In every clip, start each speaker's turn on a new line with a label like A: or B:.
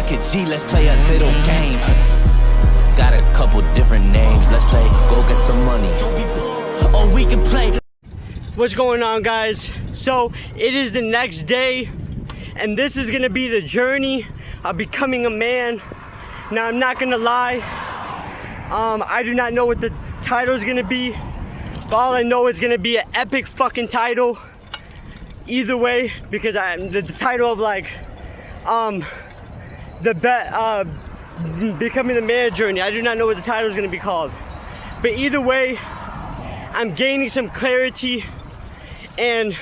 A: like a G, let's play a little game. Got a couple different names, let's play, go get some money. Or we can play.
B: What's going on, guys? So it is the next day, and this is gonna be the journey of becoming a man. Now, I'm not gonna lie, I do not know what the title is gonna be, but all I know is gonna be an epic fucking title either way, because the title of like becoming the man journey. I do not know what the title is gonna be called, but either way, I'm gaining some clarity, and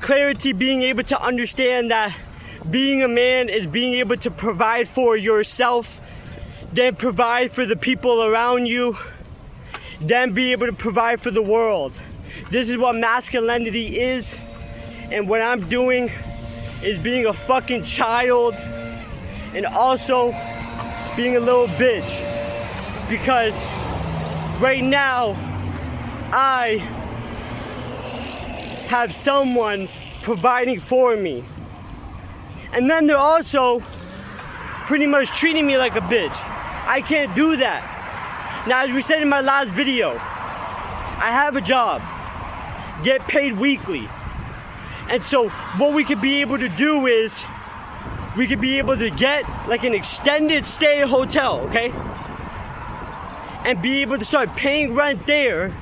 B: clarity being able to understand that being a man is being able to provide for yourself, then provide for the people around you, then be able to provide for the world. This is what masculinity is, and what I'm doing is being a fucking child and also being a little bitch, because right now I have someone providing for me, and then they're also pretty much treating me like a bitch. I can't do that. Now, as we said in my last video, I have a job, get paid weekly, and so what we could be able to do is we could be able to get like an extended stay hotel, okay, and be able to start paying rent there,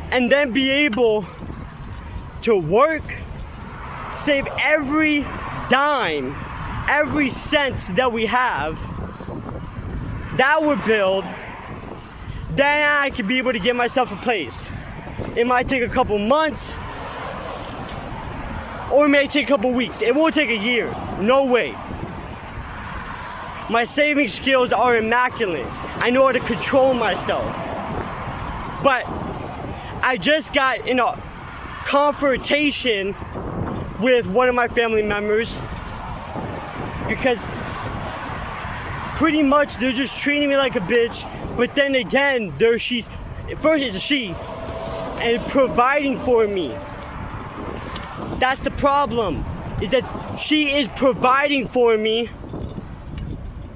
B: and then be able to work, save every dime, every cent that we have, that would build, then I could be able to get myself a place. It might take a couple months, or it may take a couple weeks. It won't take a year, no way. My saving skills are immaculate. I know how to control myself. But I just got in a confrontation with one of my family members, because pretty much they're just treating me like a bitch, but then again, first it's a she, and providing for me. That's the problem, is that she is providing for me,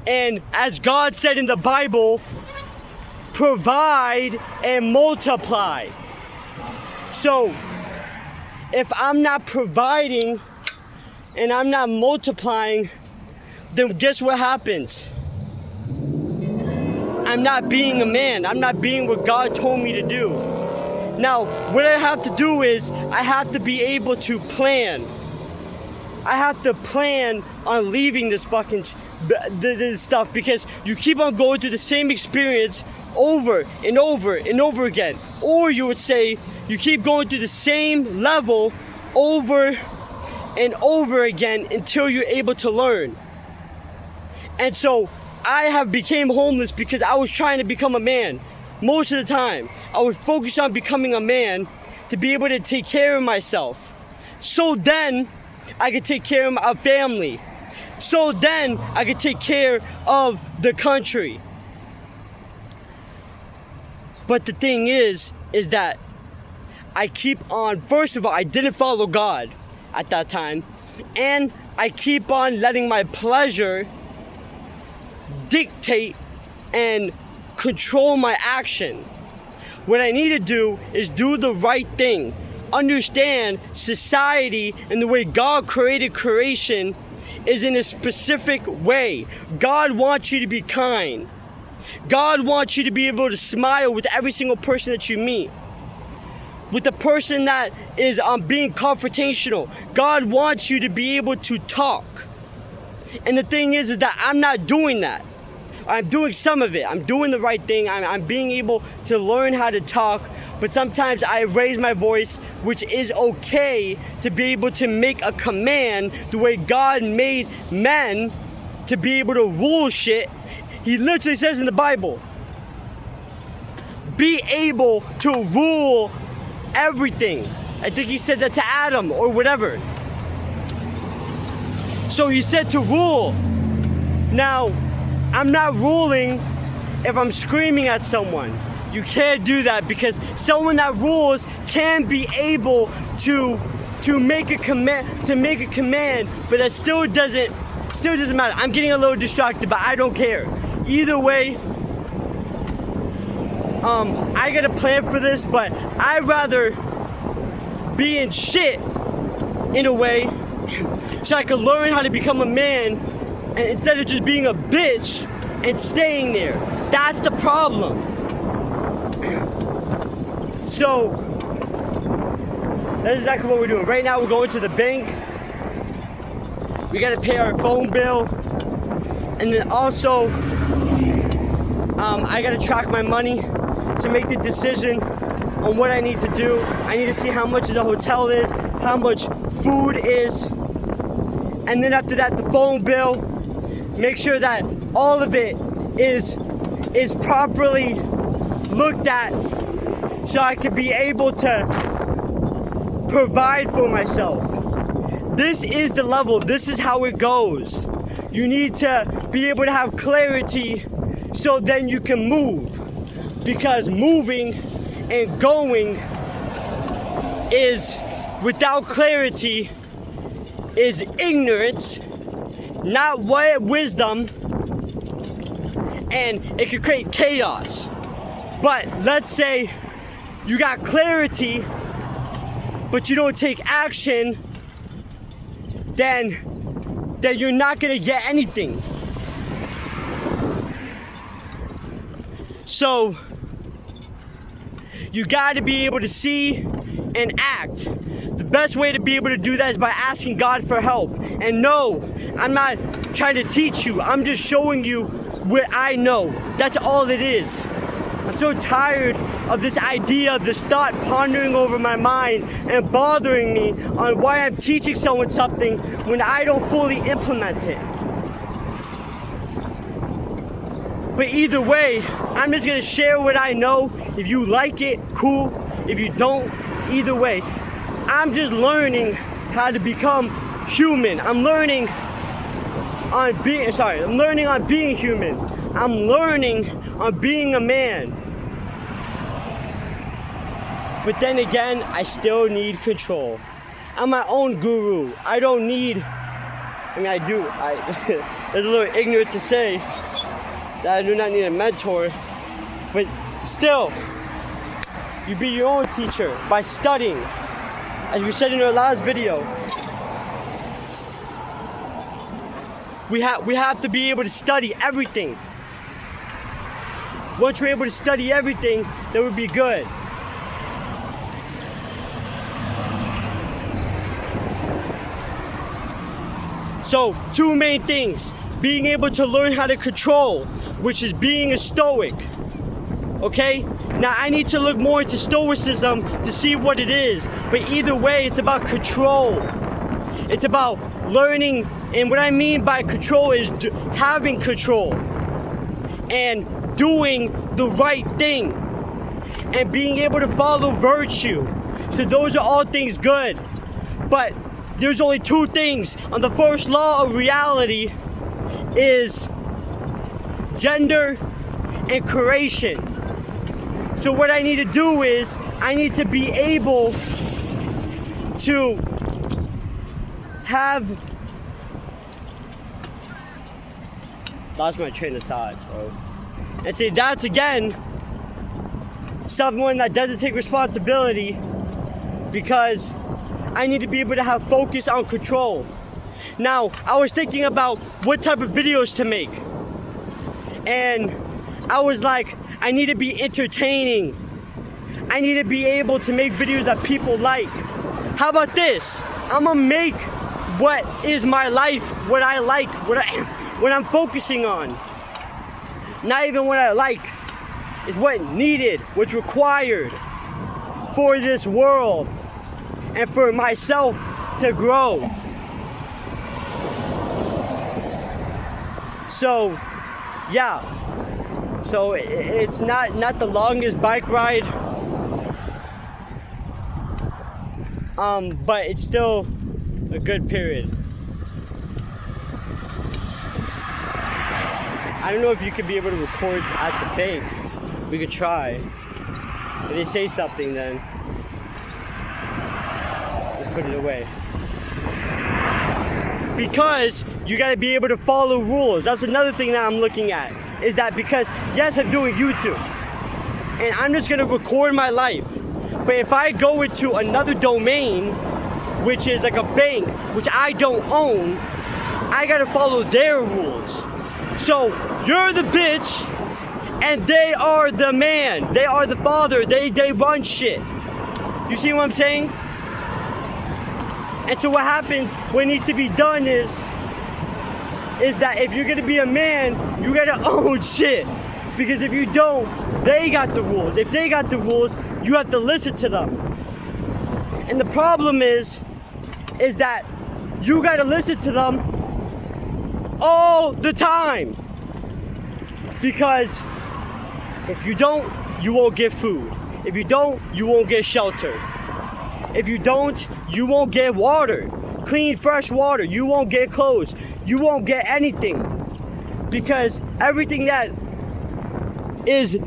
B: and as God said in the Bible, provide and multiply. So if I'm not providing and I'm not multiplying, then guess what happens? I'm not being a man. I'm not being what God told me to do. Now, what I have to do is I have to be able to plan. I have to plan on leaving this fucking this stuff, because you keep on going through the same experience over and over and over again. Or you would say you keep going through the same level over and over again until you're able to learn. And so I have became homeless because I was trying to become a man. Most of the time, I was focused on becoming a man to be able to take care of myself. So then I could take care of my family. So then I could take care of the country. But the thing is that I keep on, first of all, I didn't follow God at that time. And I keep on letting my pleasure dictate and control my action. What I need to do is do the right thing. Understand society and the way God created creation is in a specific way. God wants you to be kind. God wants you to be able to smile with every single person that you meet. With the person that is being confrontational, God wants you to be able to talk. And the thing is that I'm not doing that. I'm doing some of it. I'm doing the right thing. I'm being able to learn how to talk, but sometimes I raise my voice, which is okay to be able to make a command the way God made men to be able to rule shit. He literally says in the Bible, be able to rule everything. I think he said that to Adam or whatever. So he said to rule. Now, I'm not ruling if I'm screaming at someone. You can't do that, because someone that rules can be able to make a command, but that still doesn't still doesn't matter. I'm getting a little distracted, but I don't care. Either way, I got a plan for this, but I'd rather be in shit in a way so I can learn how to become a man, and instead of just being a bitch and staying there. That's the problem. So that's exactly what we're doing. Right now we're going to the bank. We gotta pay our phone bill, and then also I gotta track my money to make the decision on what I need to do. I need to see how much the hotel is, how much food is, and then after that the phone bill. Make sure that all of it is properly looked at, so I can be able to provide for myself. This is the level. This is how it goes. You need to be able to have clarity so then you can move. Because moving and going is, without clarity, is ignorance, not wisdom, and it could create chaos. But let's say you got clarity, but you don't take action, then you're not gonna get anything. So you gotta be able to see and act. The best way to be able to do that is by asking God for help. And no, I'm not trying to teach you, I'm just showing you what I know. That's all it is. I'm so tired of this idea, this thought pondering over my mind and bothering me on why I'm teaching someone something when I don't fully implement it. But either way, I'm just gonna share what I know. If you like it, cool. If you don't, either way. I'm just learning how to become human. I'm learning on being human. I'm learning on being a man. But then again, I still need control. I'm my own guru. I don't need, I do. It's a little ignorant to say that I do not need a mentor, but still, you be your own teacher by studying. As we said in our last video, we have to be able to study everything. Once we're able to study everything, then we'll be good. So, two main things. Being able to learn how to control, which is being a stoic. Okay? Now, I need to look more into stoicism to see what it is. But either way, it's about control. It's about learning, and what I mean by control is having control. And doing the right thing. And being able to follow virtue. So those are all things good. But there's only two things. On the first law of reality is gender and creation. So what I need to do is I need to be able to have, lost my train of thought, bro. And see, that's again someone that doesn't take responsibility, because I need to be able to have focus on control. Now, I was thinking about what type of videos to make. And I was like, I need to be entertaining. I need to be able to make videos that people like. How about this? I'm gonna make what is my life, what I like, what I'm focusing on. Not even what I like, is what needed, what's required for this world and for myself to grow. So, yeah. So it's not the longest bike ride, but it's still a good period. I don't know if you could be able to record at the bank. We could try. If they say something, then we'll put it away. Because you gotta be able to follow rules. That's another thing that I'm looking at, is that because, yes, I'm doing YouTube, and I'm just gonna record my life. But if I go into another domain, which is like a bank, which I don't own, I gotta follow their rules. So you're the bitch, and they are the man. They are the father. They run shit. You see what I'm saying? And so what happens, what needs to be done is that if you're gonna be a man, you gotta own shit. Because if you don't, they got the rules. If they got the rules, you have to listen to them. And the problem is that you gotta listen to them all the time. Because if you don't, you won't get food. If you don't, you won't get shelter. If you don't, you won't get water. Clean, fresh water. You won't get clothes. You won't get anything. Because everything that is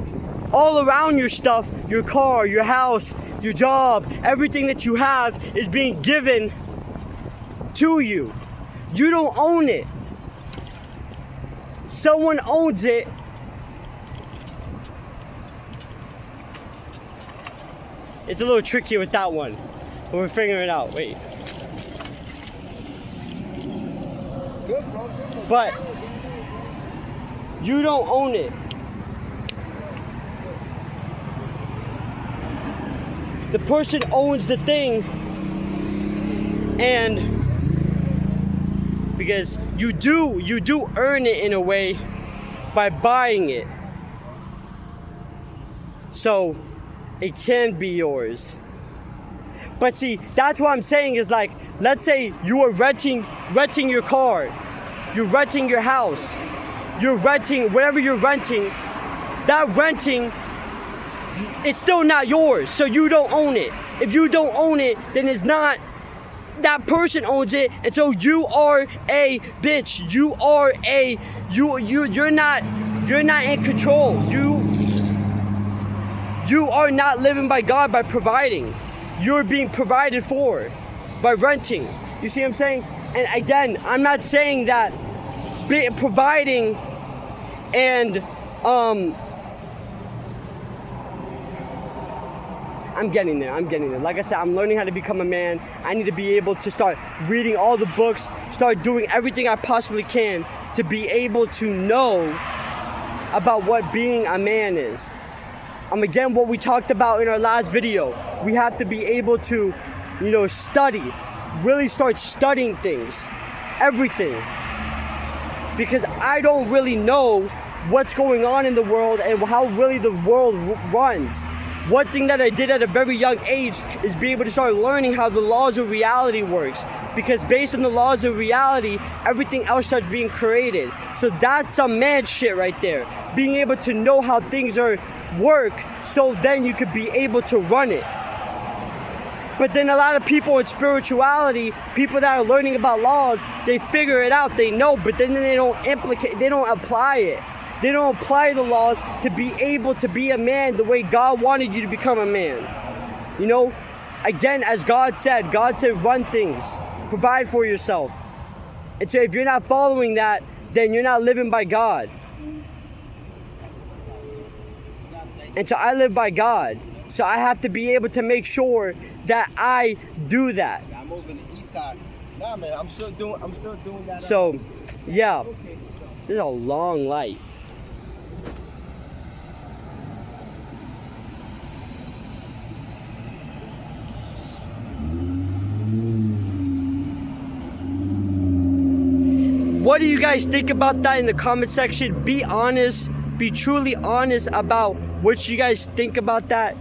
B: all around your stuff, your car, your house, your job, everything that you have is being given to you. You don't own it. Someone owns it. It's a little tricky with that one, but we're figuring it out. Wait. But you don't own it. The person owns the thing, and because you do earn it in a way by buying it. So it can be yours. But see, that's what I'm saying is like, let's say you are renting your car, you're renting your house, you're renting whatever you're renting, that renting, it's still not yours, so you don't own it. If you don't own it, then it's not, that person owns it, and so you are a bitch. You're not in control. You are not living by God by providing. You're being provided for by renting. You see what I'm saying? And again, I'm not saying that providing and I'm getting there. Like I said, I'm learning how to become a man. I need to be able to start reading all the books, start doing everything I possibly can to be able to know about what being a man is. Again, what we talked about in our last video, we have to be able to, study, really start studying things, everything. Because I don't really know what's going on in the world and how really the world runs. One thing that I did at a very young age is be able to start learning how the laws of reality works. Because based on the laws of reality, everything else starts being created. So that's some man shit right there. Being able to know how things work, so then you could be able to run it. But then a lot of people in spirituality, people that are learning about laws, they figure it out, they know, but then they don't apply it. They don't apply the laws to be able to be a man the way God wanted you to become a man. Again, as God said run things, provide for yourself. And so if you're not following that, then you're not living by God. And so I live by God. So I have to be able to make sure that I do that.
C: I'm moving the east side. Nah, man, I'm still doing that.
B: So, yeah. This is a long light. What do you guys think about that in the comment section? Be honest. Be truly honest about what you guys think about that.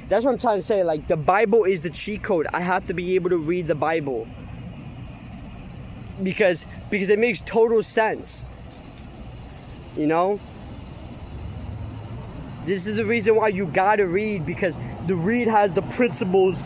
B: That's what I'm trying to say. Like, the Bible is the cheat code. I have to be able to read the Bible. Because it makes total sense. This is the reason why you gotta read, because the read has the principles.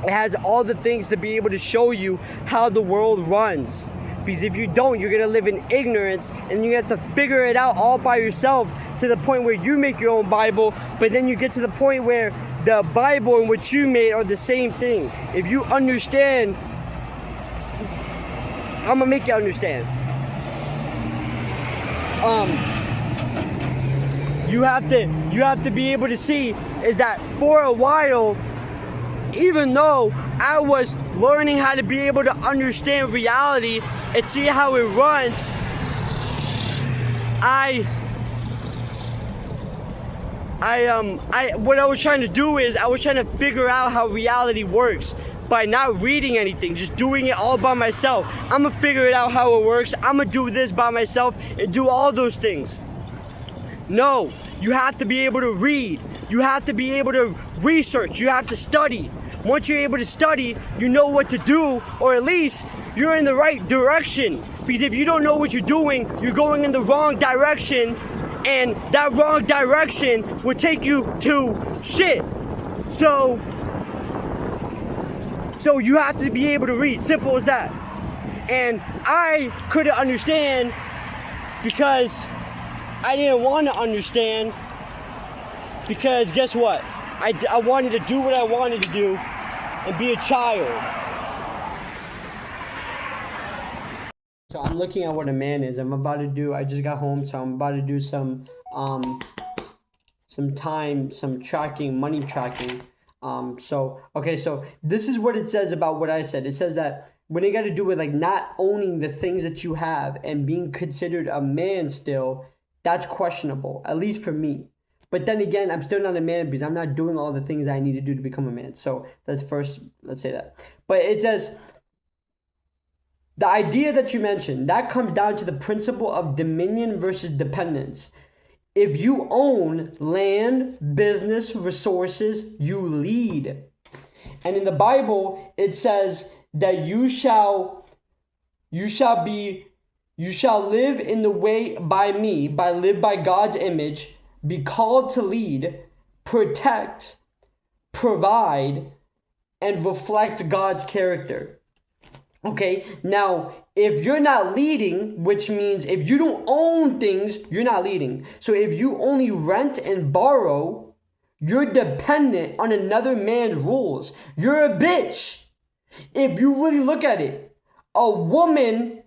B: It has all the things to be able to show you how the world runs. Because if you don't, you're gonna live in ignorance, and you have to figure it out all by yourself to the point where you make your own Bible, but then you get to the point where the Bible and what you made are the same thing. If you understand, I'm gonna make you understand. You have to be able to see is that for a while, even though I was learning how to be able to understand reality and see how it runs, what I was trying to do is I was trying to figure out how reality works by not reading anything, just doing it all by myself. I'm gonna figure it out how it works. I'm gonna do this by myself and do all those things. No, you have to be able to read. You have to be able to research. You have to study. Once you're able to study, you know what to do, or at least you're in the right direction. Because if you don't know what you're doing, you're going in the wrong direction, and that wrong direction will take you to shit. So you have to be able to read. Simple as that. And I couldn't understand because I didn't want to understand, because guess what? I wanted to do what I wanted to do and be a child. So I'm looking at what a man is. I just got home, so I'm about to do some tracking, money tracking. So this is what it says about what I said. It says that when it got to do with like not owning the things that you have and being considered a man still, that's questionable, at least for me. But then again, I'm still not a man because I'm not doing all the things I need to do to become a man. So let's say that. But it says, the idea that you mentioned, that comes down to the principle of dominion versus dependence. If you own land, business, resources, you lead. And in the Bible, it says that you shall live in the way live by God's image, be called to lead, protect, provide, and reflect God's character. Okay, now, if you're not leading, which means if you don't own things, you're not leading. So if you only rent and borrow, you're dependent on another man's rules. You're a bitch. If you really look at it, a woman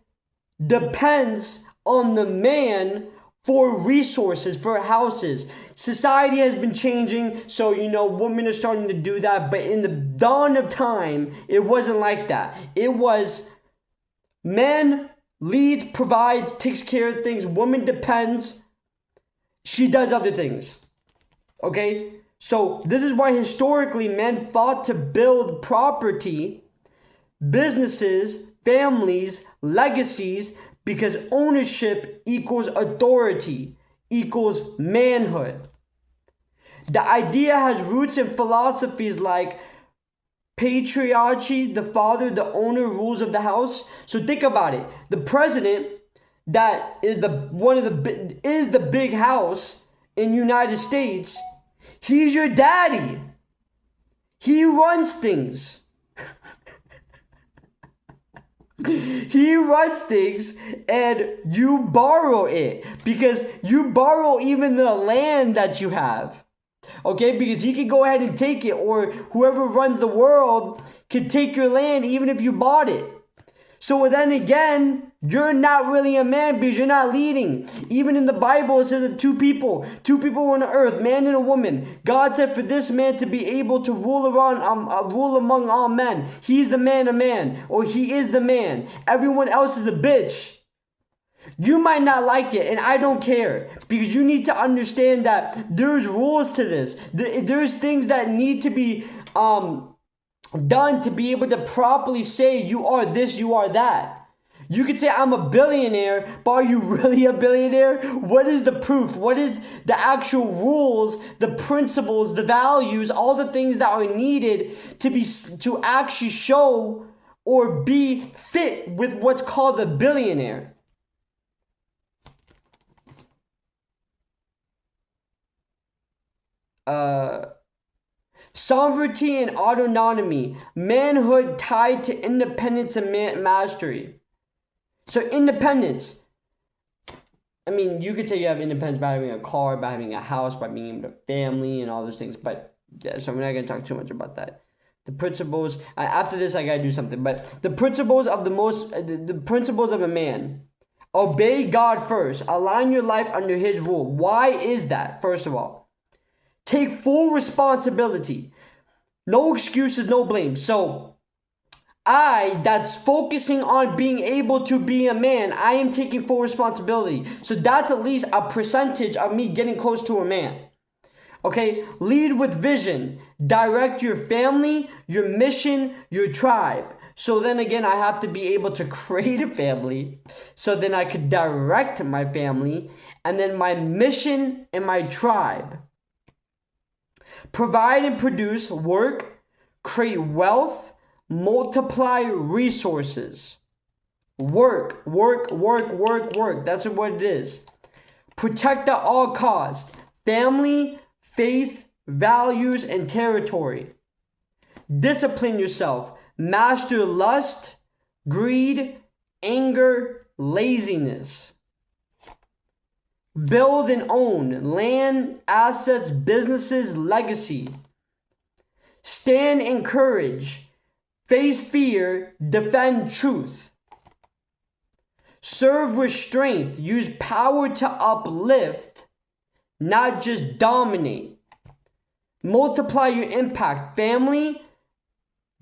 B: depends on the man for resources, for houses. Society has been changing, so women are starting to do that, but in the dawn of time, it wasn't like that. It was man leads, provides, takes care of things, woman depends, she does other things. Okay? So this is why historically men fought to build property, businesses, families, legacies, because ownership equals authority, equals manhood. The idea has roots in philosophies like patriarchy, the father, the owner, rules of the house. So think about it. The president, that is the big house in United States. He's your daddy. He runs things. He runs things and you borrow it because you borrow even the land that you have. Okay, because he can go ahead and take it, or whoever runs the world can take your land even if you bought it. So then again, you're not really a man because you're not leading. Even in the Bible, it says that two people were on the earth, man and a woman. God said for this man to be able to rule among all men. He's the man of man, or he is the man. Everyone else is a bitch. You might not like it, and I don't care, because you need to understand that there's rules to this. There's things that need to be done to be able to properly say you are this, you are that. You could say I'm a billionaire, but are you really a billionaire? What is the proof? What is the actual rules, the principles, the values, all the things that are needed to actually show or be fit with what's called a billionaire? Sovereignty and autonomy, manhood tied to independence and mastery. So independence, you could say you have independence by having a car, by having a house, by being able to have family and all those things, but Yeah, so I'm not gonna talk too much about that. The principles. After this, I gotta do something. But the principles of the principles of a man. Obey God first. Align your life under His rule. Why is that? First of all, take full responsibility. No excuses, no blame. So, that's focusing on being able to be a man, I am taking full responsibility. So that's at least a percentage of me getting close to a man. Okay, lead with vision. Direct your family, your mission, your tribe. So then again, I have to be able to create a family. So then I could direct my family and then my mission and my tribe. Provide and produce work, create wealth, multiply resources. Work. That's what it is. Protect at all costs. Family, faith, values, and territory. Discipline yourself. Master lust, greed, anger, laziness. Build and own land, assets, businesses, legacy. Stand in courage. Face fear. Defend truth. Serve with strength. Use power to uplift, not just dominate. Multiply your impact. Family,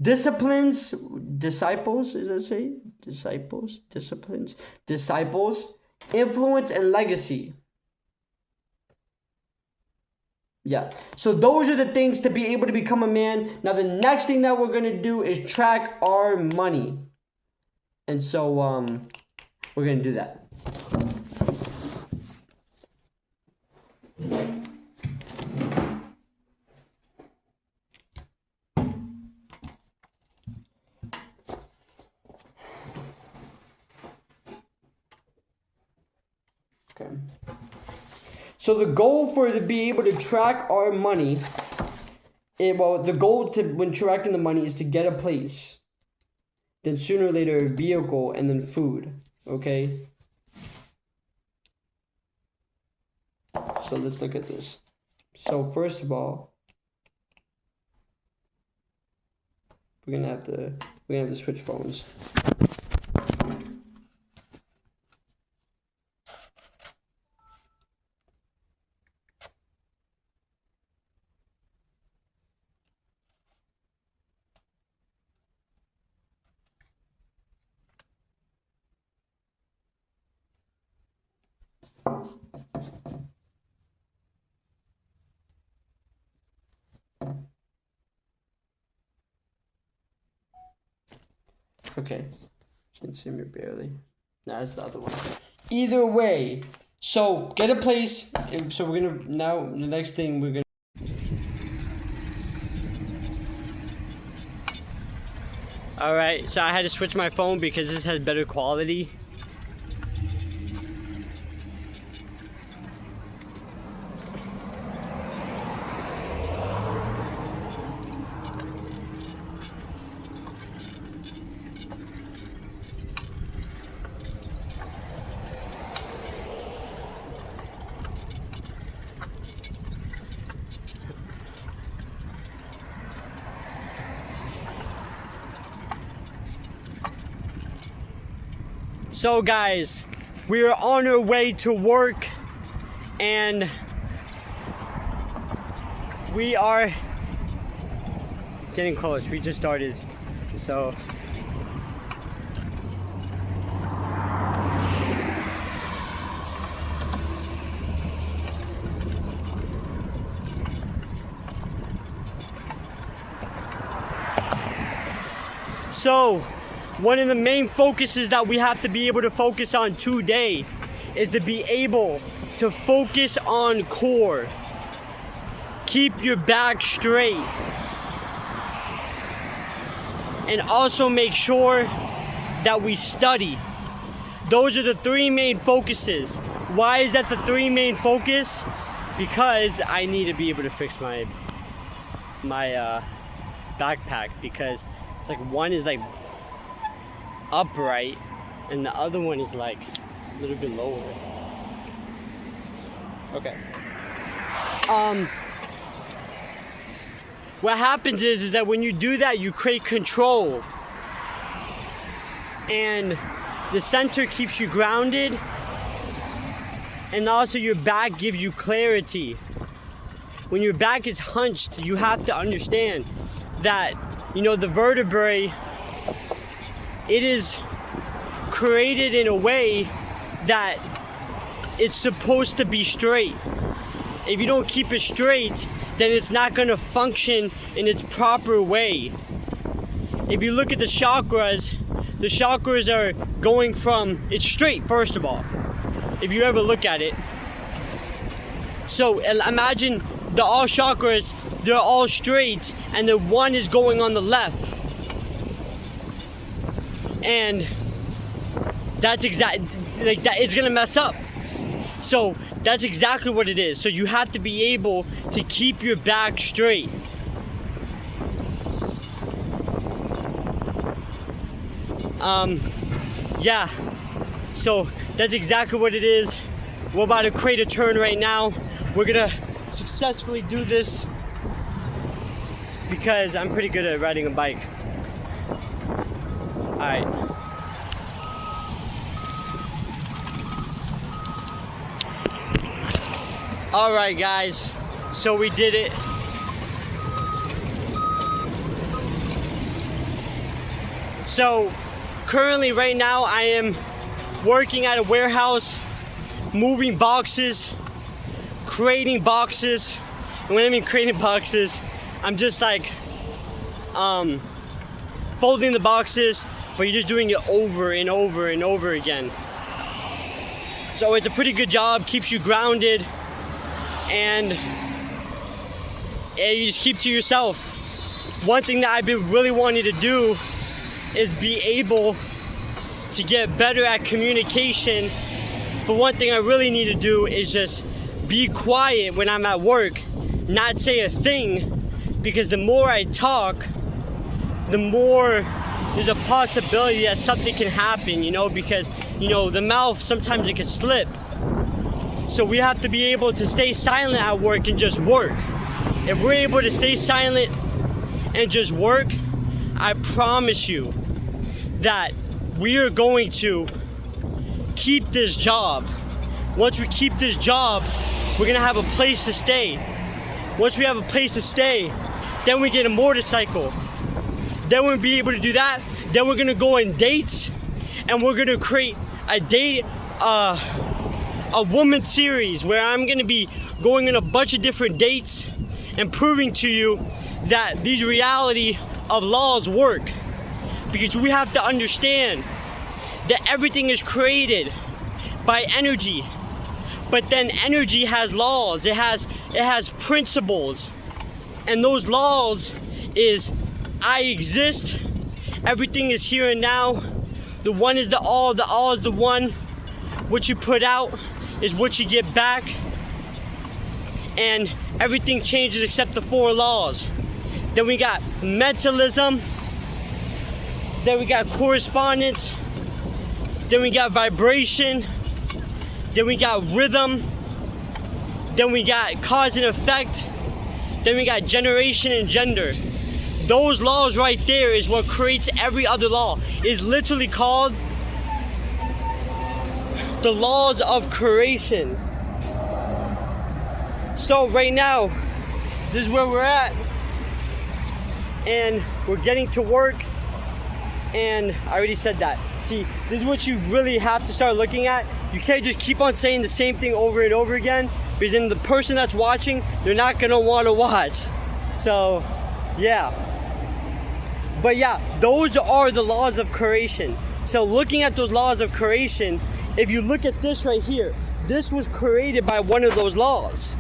B: disciplines, disciples, does it say? Disciples, disciplines, disciples, influence, and legacy. Yeah, so those are the things to be able to become a man. Now the next thing that we're going to do is track our money. And so we're going to do that. Okay. So the goal to be able to track our money, the goal when tracking the money is to get a place, then sooner or later a vehicle, and then food. Okay. So let's look at this. So first of all, we're gonna have to switch phones. Okay, can see me barely. Nah, that's the other one. Either way, so get a place. So we're gonna now the next thing we're gonna. All right, so I had to switch my phone because this has better quality. So guys, we are on our way to work and we are getting close. We just started, so one of the main focuses that we have to be able to focus on today is to be able to focus on core. Keep your back straight. And also make sure that we study. Those are the three main focuses. Why is that the three main focus? Because I need to be able to fix my backpack, because it's like one is like upright and the other one is like a little bit lower. Okay. what happens is that when you do that, you create control. And the center keeps you grounded, and also your back gives you clarity. When your back is hunched, you have to understand that, the vertebrae, it is created in a way that it's supposed to be straight. If you don't keep it straight, then it's not going to function in its proper way. If you look at the chakras are going from, it's straight first of all, if you ever look at it. So imagine all chakras, they're all straight, and the one is going on the left. And that's like that, it's gonna mess up. So that's exactly what it is. So you have to be able to keep your back straight. Yeah, so that's exactly what it is. We're about to create a turn right now. We're gonna successfully do this because I'm pretty good at riding a bike. All right. All right, guys, so we did it. So currently right now I am working at a warehouse, moving boxes, creating boxes. And when I mean creating boxes, I'm just like folding the boxes, but you're just doing it over and over and over again. So it's a pretty good job, keeps you grounded, and you just keep to yourself. One thing that I've been really wanting to do is be able to get better at communication. But one thing I really need to do is just be quiet when I'm at work, not say a thing, because the more I talk, the more there's a possibility that something can happen, because the mouth, sometimes it can slip. So we have to be able to stay silent at work and just work. If we're able to stay silent and just work, I promise you that we are going to keep this job. Once we keep this job, we're gonna have a place to stay. Once we have a place to stay, then we get a motorcycle. Then we'll be able to do that. Then we're gonna go on dates, and we're gonna create a woman series where I'm gonna be going on a bunch of different dates and proving to you that these reality of laws work. Because we have to understand that everything is created by energy, but then energy has laws, it has principles, and those laws is I exist, everything is here and now, the one is the all is the one, what you put out is what you get back, and everything changes except the 4 laws. Then we got mentalism, then we got correspondence, then we got vibration, then we got rhythm, then we got cause and effect, then we got generation and gender. Those laws right there is what creates every other law. It's literally called the laws of creation. So right now, this is where we're at, and we're getting to work, and I already said that. See, this is what you really have to start looking at. You can't just keep on saying the same thing over and over again, because then the person that's watching, they're not gonna wanna watch. So, yeah. But yeah, those are the laws of creation. So looking at those laws of creation, if you look at this right here, this was created by one of those laws.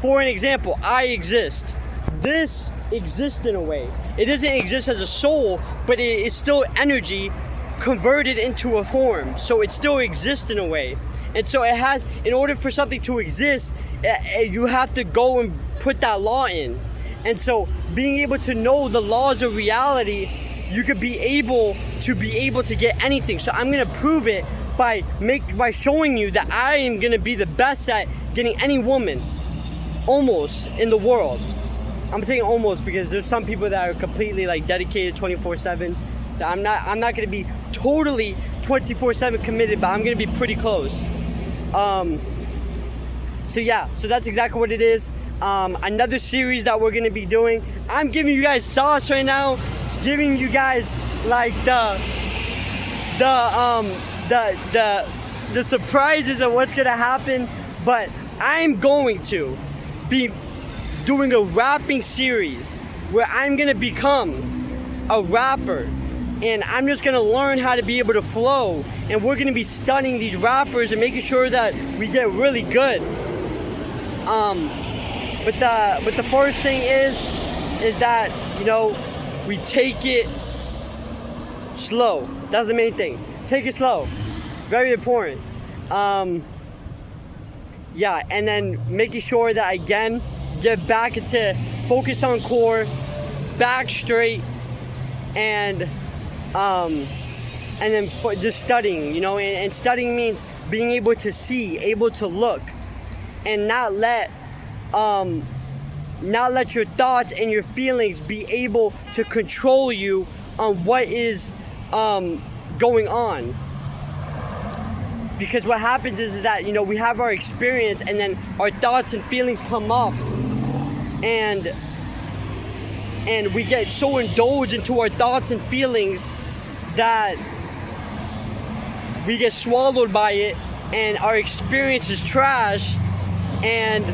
B: For an example, I exist. This exists in a way. It doesn't exist as a soul, but it is still energy converted into a form. So it still exists in a way. And so it has, in order for something to exist, you have to go and put that law in. And so being able to know the laws of reality, you could be able to get anything. So I'm gonna prove it by showing you that I am gonna be the best at getting any woman almost in the world. I'm saying almost because there's some people that are completely like dedicated 24/7. So I'm not gonna be totally 24/7 committed, but I'm gonna be pretty close. So yeah, so that's exactly what it is. Another series that we're gonna be doing. I'm giving you guys sauce right now, giving you guys like the surprises of what's gonna happen. But I'm going to be doing a rapping series where I'm gonna become a rapper, and I'm just gonna learn how to be able to flow, and we're gonna be studying these rappers and making sure that we get really good. But the first thing is that, you know, we take it slow. That's the main thing. Take it slow. Very important. Yeah, and then making sure that, again, get back into focus on core, back straight, and then just studying, you know, and studying means being able to see, able to look, and not let your thoughts and your feelings be able to control you on what is going on. Because what happens is that, you know, we have our experience, and then our thoughts and feelings come up, and we get so indulged into our thoughts and feelings that we get swallowed by it, and our experience is trash, and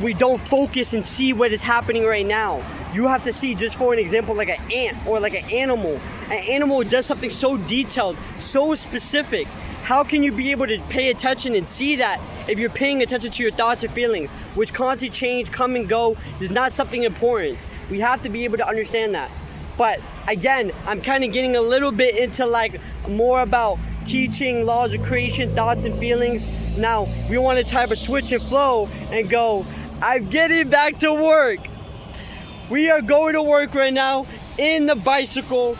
B: we don't focus and see what is happening right now. You have to see, just for an example, like an ant or like an animal. An animal does something so detailed, so specific. How can you be able to pay attention and see that if you're paying attention to your thoughts and feelings, which constantly change, come and go, is not something important. We have to be able to understand that. But again, I'm kind of getting a little bit into like more about teaching laws of creation, thoughts and feelings. Now, we want to type of switch and flow and go, I'm getting back to work. We are going to work right now in the bicycle,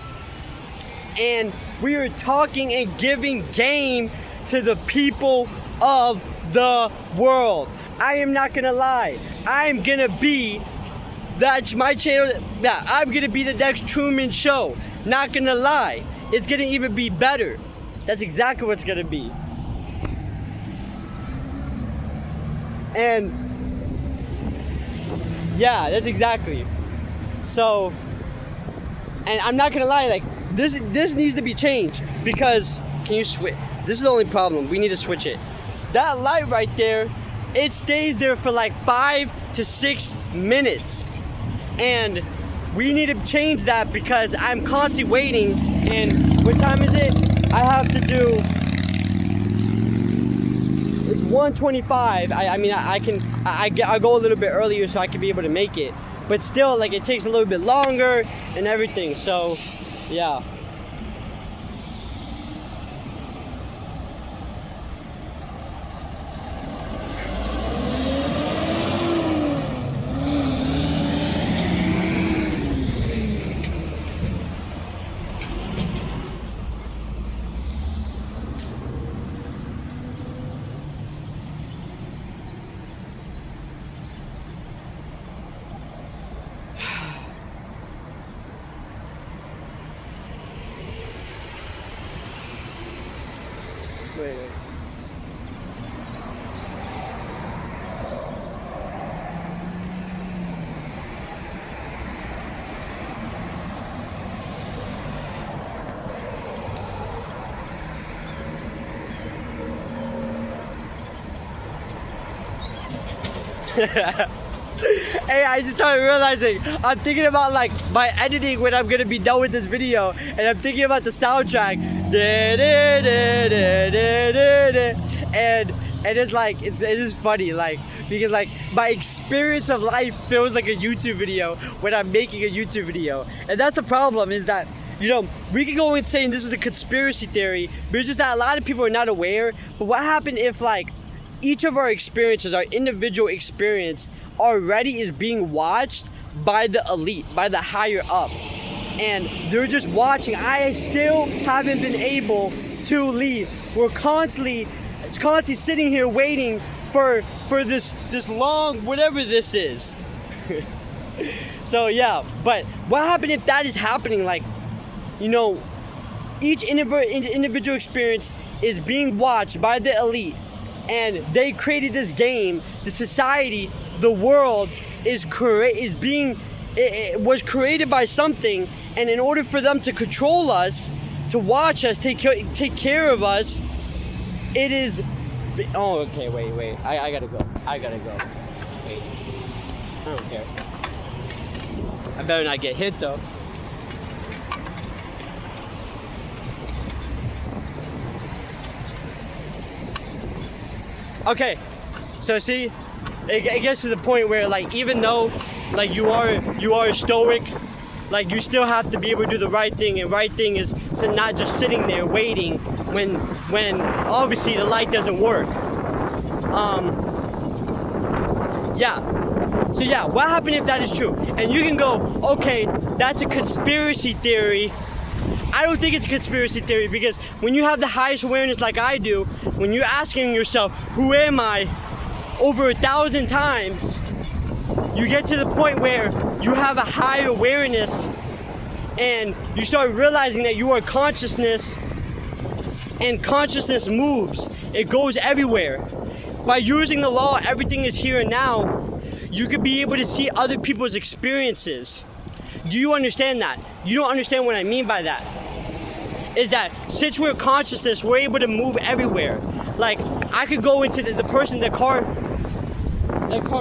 B: and we are talking and giving game to the people of the world. I am not gonna lie. I'm gonna be, that's my channel. Yeah, I'm gonna be the next Truman Show. Not gonna lie. It's gonna even be better. That's exactly what it's gonna be. And yeah, that's exactly. So, and I'm not gonna lie, like this needs to be changed, because can you switch? This is the only problem. We need to switch it. That light right there, it stays there for like 5 to 6 minutes, and we need to change that because I'm constantly waiting. And what time is it? I have to do. It's 1:25. I'll go a little bit earlier so I can be able to make it. But still, like, it takes a little bit longer and everything. So, yeah. Wait. Hey, I just started realizing I'm thinking about like my editing when I'm gonna be done with this video, and I'm thinking about the soundtrack, and it's like it's just funny, like, because like my experience of life feels like a YouTube video when I'm making a YouTube video. And that's the problem, is that, you know, we could go in saying this is a conspiracy theory, but it's just that a lot of people are not aware. But what happened if like each of our experiences, our individual experience, already is being watched by the elite, by the higher up, and they're just watching. I still haven't been able to leave. We're constantly sitting here waiting for this long whatever this is. So yeah, but what happened if that is happening? Like, you know, each individual experience is being watched by the elite, and they created this game. The society, the world it was created by something, and in order for them to control us, to watch us, take care of us, it is. Oh, okay, wait. I gotta go. Wait. I don't care. I better not get hit though. Okay, so see, it gets to the point where, like, even though, like, you are stoic, like, you still have to be able to do the right thing, and right thing is to not just sitting there waiting when obviously the light doesn't work. Yeah. So yeah, what happened if that is true? And you can go, okay, that's a conspiracy theory. I don't think it's a conspiracy theory, because when you have the highest awareness like I do, when you're asking yourself, who am I, over 1,000 times, you get to the point where you have a high awareness and you start realizing that you are consciousness, and consciousness moves. It goes everywhere. By using the law, everything is here and now, you could be able to see other people's experiences. Do you understand that? You don't understand what I mean by that. Is that since we're consciousness, we're able to move everywhere. Like, I could go into the person, that car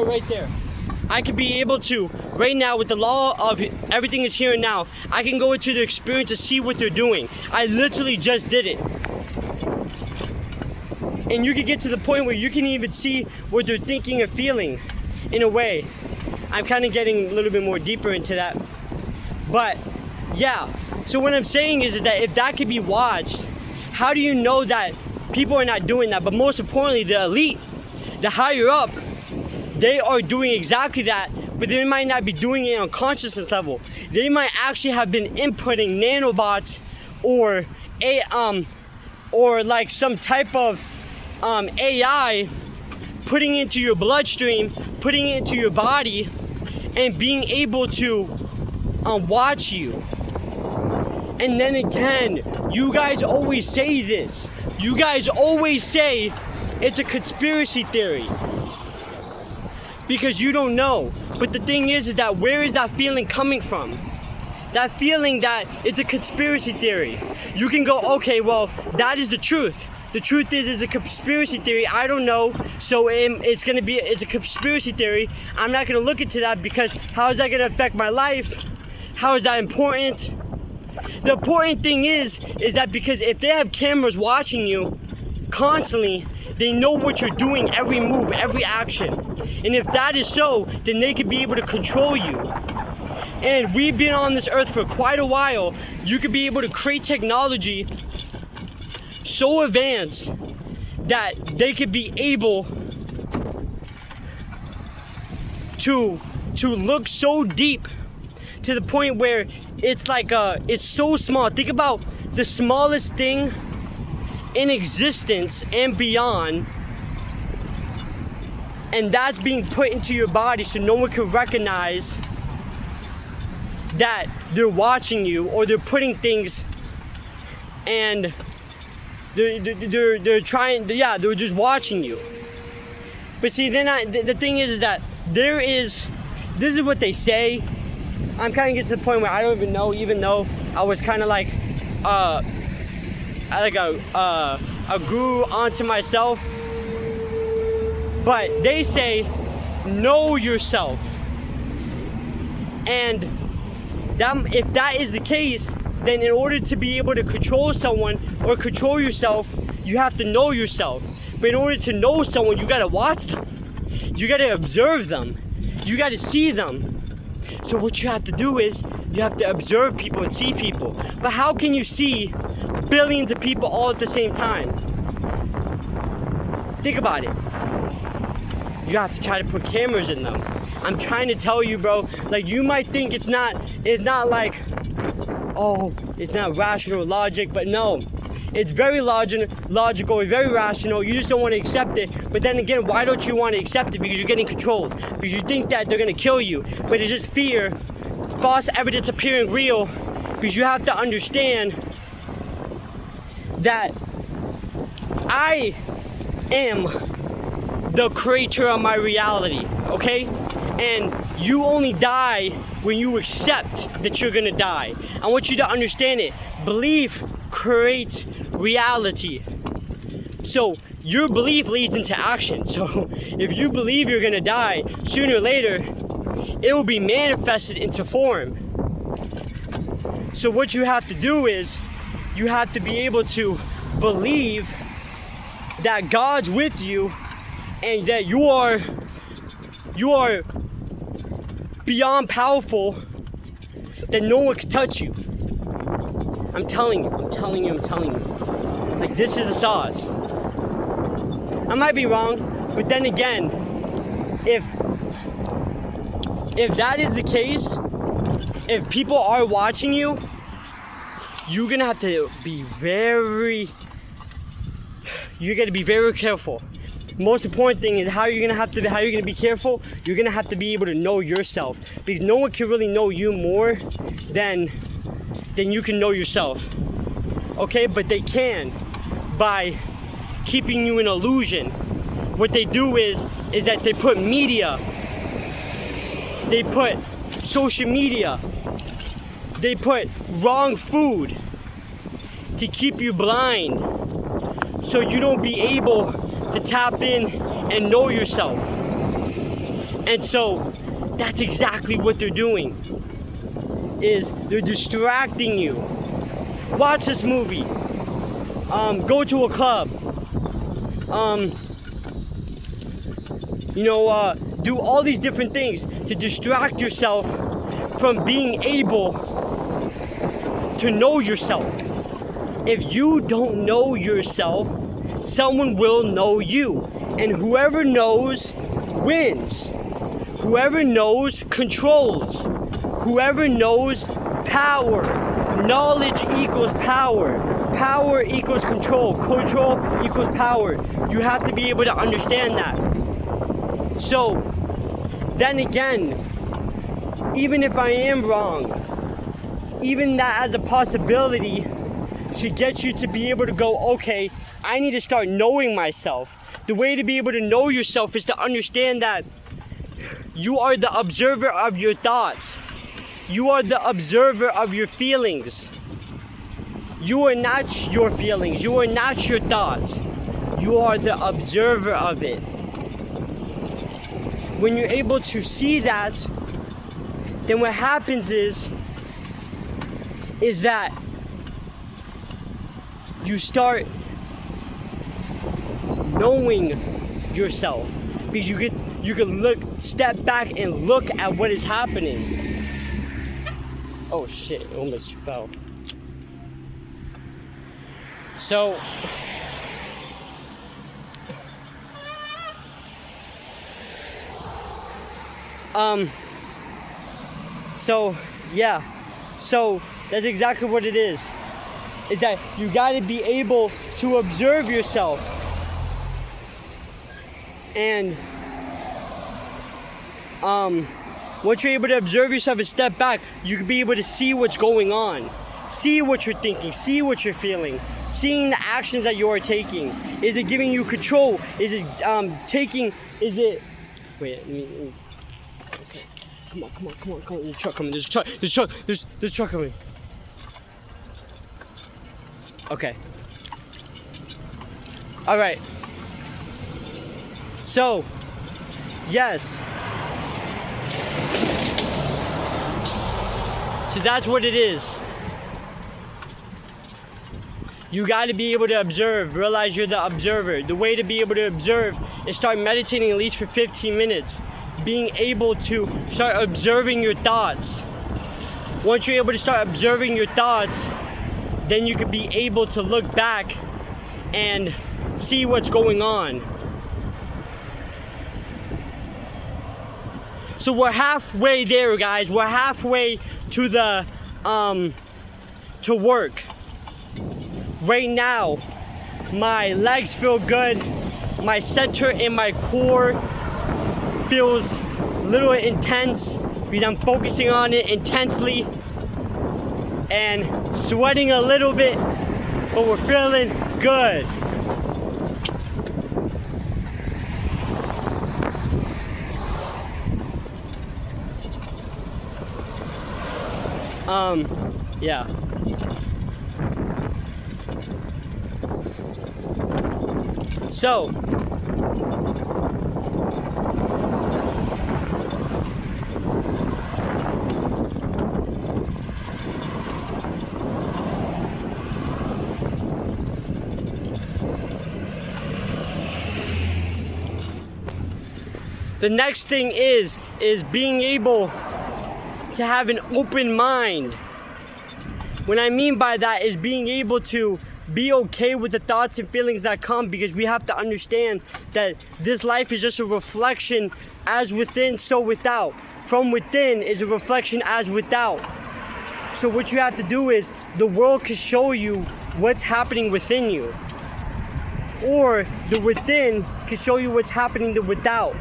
B: right there. I could be able to, right now, with the law of everything is here and now, I can go into the experience to see what they're doing. I literally just did it. And you can get to the point where you can even see what they're thinking or feeling, in a way. I'm kind of getting a little bit more deeper into that. But yeah, so what I'm saying is that if that could be watched, how do you know that people are not doing that? But most importantly, the elite, the higher up, they are doing exactly that, but they might not be doing it on consciousness level. They might actually have been inputting nanobots or like some type of AI, putting it into your bloodstream, putting it into your body, and being able to watch you. And then again, you guys always say this. You guys always say it's a conspiracy theory, because you don't know. But the thing is that where is that feeling coming from? That feeling that it's a conspiracy theory. You can go, okay, well, that is the truth. The truth is it's a conspiracy theory. I don't know, so it's a conspiracy theory. I'm not gonna look into that, because how is that gonna affect my life? How is that important? The important thing is that because if they have cameras watching you constantly, they know what you're doing, every move, every action. And if that is so, then they could be able to control you. And we've been on this earth for quite a while. You could be able to create technology so advanced that they could be able to look so deep, to the point where it's like it's so small. Think about the smallest thing in existence and beyond, and that's being put into your body so no one can recognize that they're watching you, or they're putting things, and they're trying, yeah, they're just watching you. But see, the thing is that this is what they say. I'm kind of getting to the point where I don't even know, even though I was kind of like a guru onto myself. But they say, know yourself. And if that is the case, then in order to be able to control someone or control yourself, you have to know yourself. But in order to know someone, you gotta watch them. You gotta observe them. You gotta see them. So what you have to do is, you have to observe people and see people. But how can you see billions of people all at the same time? Think about it. You have to try to put cameras in them. I'm trying to tell you, bro, like, you might think it's not like, oh, it's not rational logic, but no. It's very logical, very rational. You just don't want to accept it. But then again, why don't you want to accept it? Because you're getting controlled. Because you think that they're going to kill you. But it's just fear, false evidence appearing real. Because you have to understand that I am the creator of my reality, okay? And you only die when you accept that you're gonna die. I want you to understand it. Belief creates reality. So your belief leads into action. So if you believe you're gonna die, sooner or later, it will be manifested into form. So what you have to do is, you have to be able to believe that God's with you and that you are beyond powerful, that no one can touch you. I'm telling you. Like, this is the sauce. I might be wrong, but then again, if that is the case, if people are watching you, you're gonna have to be very careful. Most important thing is how you're gonna be careful. You're gonna have to be able to know yourself, because no one can really know you more than you can know yourself. Okay, but they can by keeping you in illusion. What they do is that they put media, they put social media, they put wrong food to keep you blind, so you don't be able to tap in and know yourself. And so that's exactly what they're doing, is they're distracting you. Watch this movie, go to a club, do all these different things to distract yourself from being able to know yourself. If you don't know yourself, someone will know you. And whoever knows wins. Whoever knows controls. Whoever knows power. Knowledge equals power. Power equals control. Control equals power. You have to be able to understand that. So, then again, even if I am wrong, even that as a possibility should get you to be able to go, okay, I need to start knowing myself. The way to be able to know yourself is to understand that you are the observer of your thoughts. You are the observer of your feelings. You are not your feelings. You are not your thoughts. You are the observer of it. When you're able to see that, then what happens is that you start knowing yourself, because you can step back and look at what is happening. Oh shit, it almost fell. So that's exactly what it is that you gotta be able to observe yourself. And once you're able to observe yourself and step back, you can be able to see what's going on, see what you're thinking, see what you're feeling, seeing the actions that you are taking. Is it giving you control? Is it wait, let me okay. Come on. There's a truck coming. There's a truck coming. Okay. All right. So, yes. So that's what it is. You got to be able to observe, realize you're the observer. The way to be able to observe is start meditating at least for 15 minutes. Being able to start observing your thoughts. Once you're able to start observing your thoughts, then you can be able to look back and see what's going on. So we're halfway there, guys. We're halfway to the to work. Right now, my legs feel good. My center and my core feels a little intense because I'm focusing on it intensely and sweating a little bit, but we're feeling good. Yeah. So, the next thing is being able to have an open mind. What I mean by that is being able to be okay with the thoughts and feelings that come, because we have to understand that this life is just a reflection as within, so without. From within is a reflection as without. So what you have to do is, the world can show you what's happening within you, or the within can show you what's happening the without.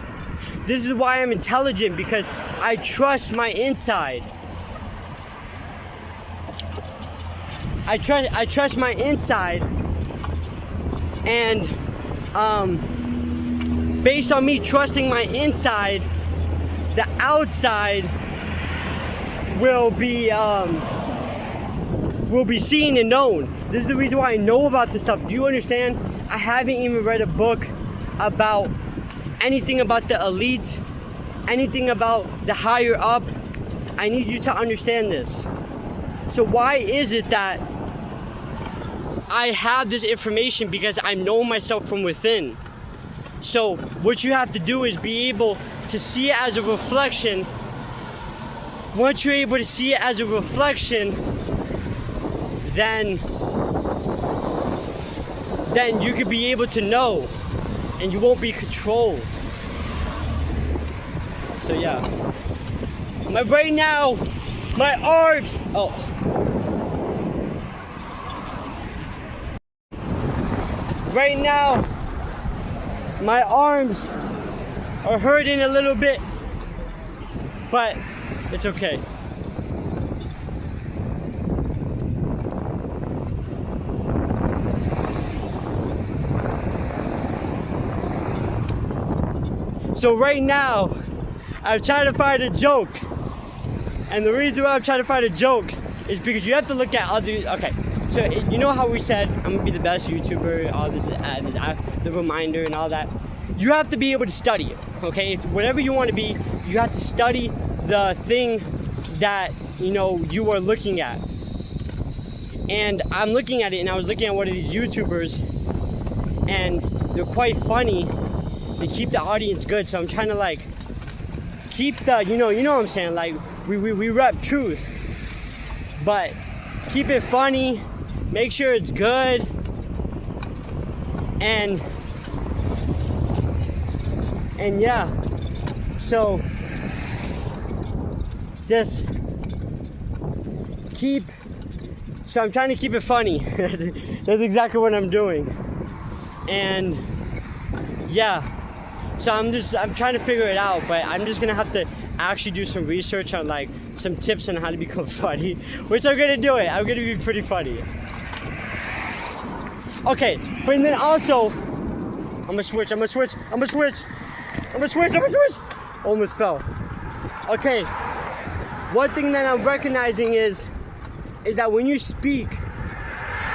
B: This is why I'm intelligent, because I trust my inside. I trust my inside, and based on me trusting my inside, the outside will be seen and known. This is the reason why I know about this stuff. Do you understand? I haven't even read a book about anything about the elite, anything about the higher up. I need you to understand this. So why is it that I have this information? Because I know myself from within. So what you have to do is be able to see it as a reflection. Once you're able to see it as a reflection, then you could be able to know, and you won't be controlled. So yeah. Right now, my arms, right now, my arms are hurting a little bit, but it's okay. So right now, I'm trying to find a joke. And the reason why I'm trying to find a joke is because you have to look at other, okay. So you know how we said, I'm gonna be the best YouTuber, all this, the reminder and all that. You have to be able to study it, okay? If whatever you want to be, you have to study the thing that, you know, you are looking at. And I'm looking at it, and I was looking at one of these YouTubers, and they're quite funny. They keep the audience good, so I'm trying to like keep the, you know what I'm saying, like we rep truth, but keep it funny, make sure it's good, and yeah, so just so I'm trying to keep it funny. That's exactly what I'm doing. And yeah, so I'm trying to figure it out, but I'm just gonna have to actually do some research on like some tips on how to become funny, which I'm gonna do it. I'm gonna be pretty funny. Okay, but then also, I'm gonna switch. Almost fell. Okay, one thing that I'm recognizing is that when you speak,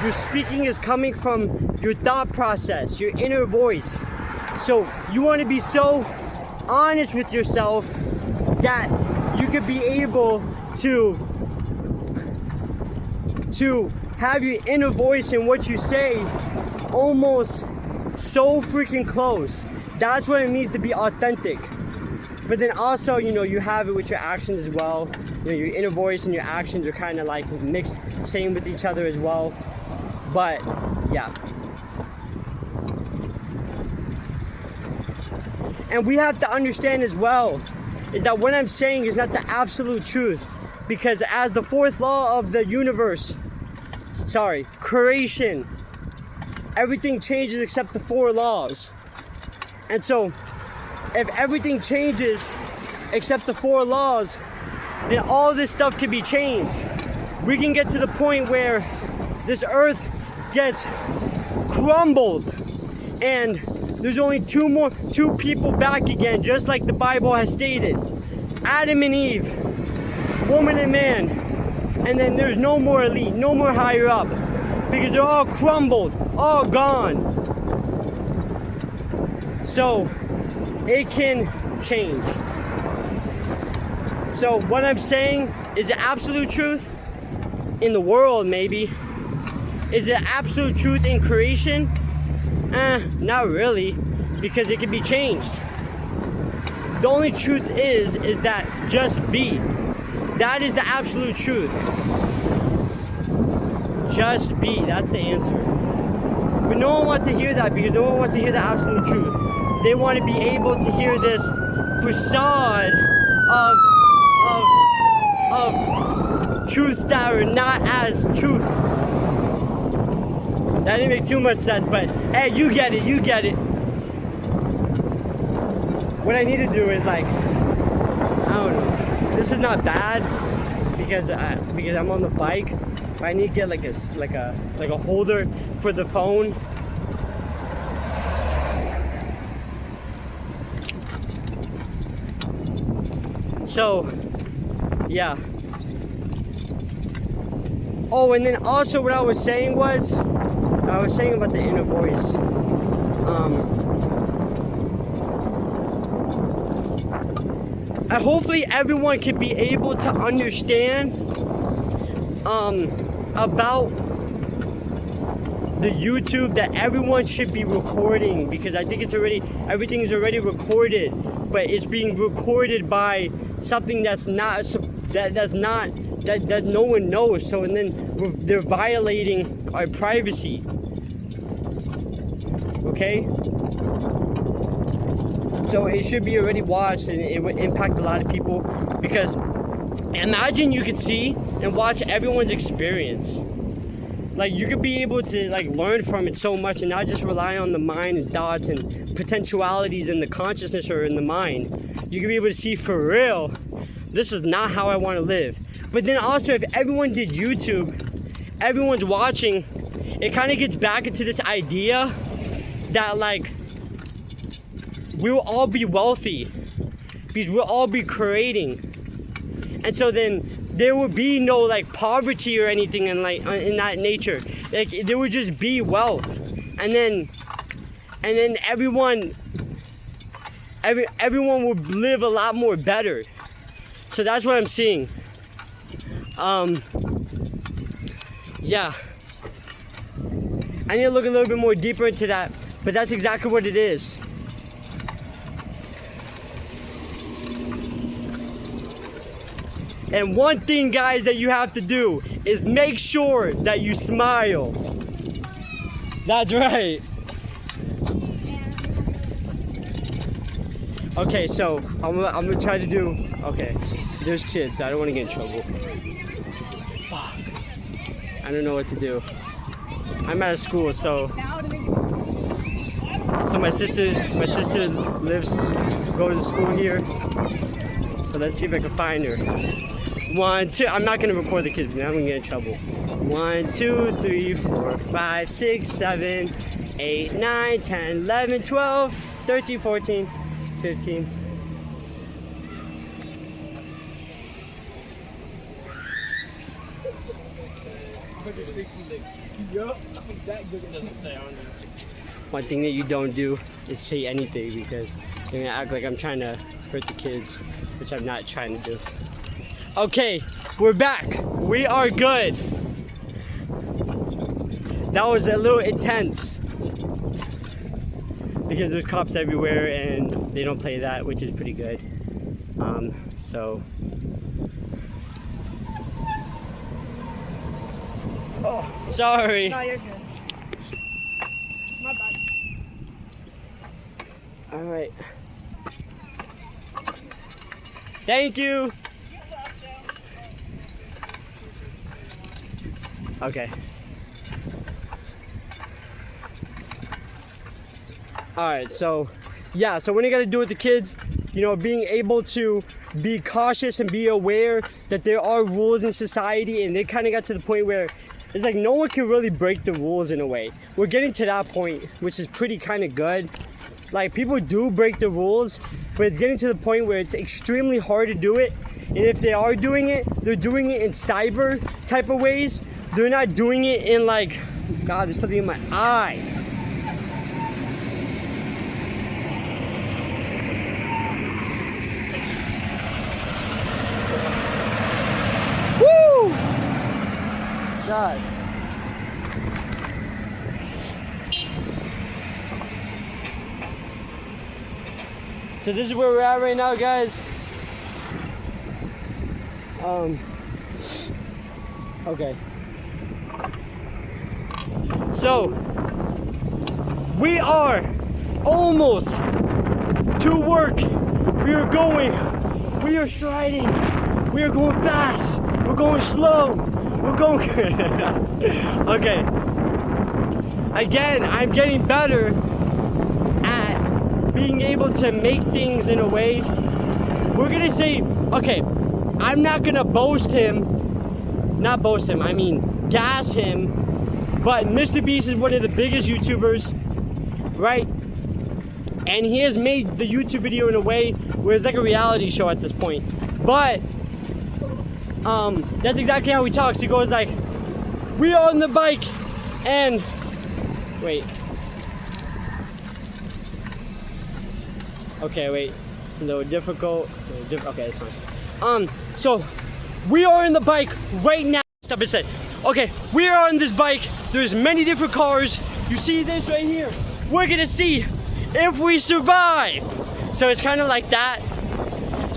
B: your speaking is coming from your thought process, your inner voice. So you want to be so honest with yourself that you could be able to have your inner voice and what you say almost so freaking close. That's what it means to be authentic. But then also, you know, you have it with your actions as well. You know, your inner voice and your actions are kind of like mixed, same with each other as well. But yeah. And we have to understand as well is that what I'm saying is not the absolute truth, because as the fourth law of the universe, creation. Everything changes except the 4 laws. And so, if everything changes except the 4 laws, then all this stuff can be changed. We can get to the point where this earth gets crumbled and there's only 2 people back again, just like the Bible has stated. Adam and Eve, woman and man. And then there's no more elite, no more higher up, because they're all crumbled, all gone. So it can change. So what I'm saying is the absolute truth in the world, maybe. Is it absolute truth in creation? Not really, because it can be changed. The only truth is that just be. That is the absolute truth. Just be, that's the answer. But no one wants to hear that, because no one wants to hear the absolute truth. They want to be able to hear this facade of truths that are not as truth. That didn't make too much sense, but hey, you get it. What I need to do is, like, I don't know. This is not bad because I'm on the bike. But I need to get like a holder for the phone. So, yeah. Oh, and then also what I was saying about the inner voice. Hopefully everyone can be able to understand about the YouTube that everyone should be recording, because I think everything is already recorded, but it's being recorded by something that no one knows. So, and then they're violating our privacy. Okay? So it should be already watched, and it would impact a lot of people, because imagine you could see and watch everyone's experience. Like, you could be able to like learn from it so much and not just rely on the mind and thoughts and potentialities in the consciousness or in the mind. You could be able to see for real, this is not how I want to live. But then also, if everyone did YouTube, everyone's watching, it kind of gets back into this idea that like we'll all be wealthy because we'll all be creating. And so then there would be no like poverty or anything in that nature. Like, there would just be wealth. And then everyone would live a lot more better. So that's what I'm seeing. Yeah. I need to look a little bit more deeper into that, but that's exactly what it is. And one thing, guys, that you have to do is make sure that you smile. That's right. Okay, so I'm gonna try to do, okay, there's kids, so I don't want to get in trouble. Fuck. I don't know what to do. I'm out of school, so my sister goes to school here. So let's see if I can find her. 1, 2, I'm not gonna record the kids, now I'm gonna get in trouble. 1, 2, 3, 4, 5, 6, 7, 8, 9, 10, 11, 12, 13, 14, 15. One thing that you don't do is say anything, because they're gonna act like I'm trying to hurt the kids, which I'm not trying to do. Okay, we're back. We are good. That was a little intense because there's cops everywhere and they don't play that, which is pretty good. So. Oh, sorry.
D: No, you're good. My bad.
B: All right. Thank you. Okay. All right, so yeah, so when you gotta do with the kids, you know, being able to be cautious and be aware that there are rules in society, and they kind of got to the point where it's like no one can really break the rules in a way. We're getting to that point, which is pretty kind of good. Like, people do break the rules, but it's getting to the point where it's extremely hard to do it. And if they are doing it, they're doing it in cyber type of ways. They're not doing it in like, God, there's something in my eye. Woo! God. So this is where we're at right now, guys. Okay. So we are almost to work. We are going. We are striding. We are going fast. We're going slow. We're going. Okay. Again, I'm getting better at being able to make things in a way. We're gonna say, okay, I'm not gonna boast him. Not boast him, I mean gas him. But Mr. Beast is one of the biggest YouTubers, right? And he has made the YouTube video in a way where it's like a reality show at this point. But that's exactly how he talks. He goes like, we are on the bike and wait. Okay, wait. A little difficult. Okay, it's fine. So we are in the bike right now. Stop and say, okay, we are on this bike. There's many different cars. You see this right here. We're gonna see if we survive. So it's kind of like that.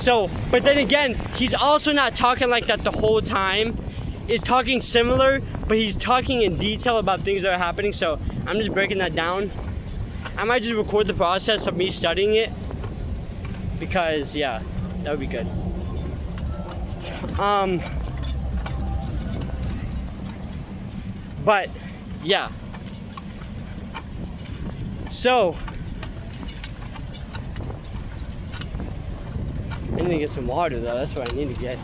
B: So, but then again, he's also not talking like that the whole time. He's talking similar, but he's talking in detail about things that are happening. So I'm just breaking that down. I might just record the process of me studying it, because yeah, that would be good. But yeah, so I need to get some water though. That's what I need to get.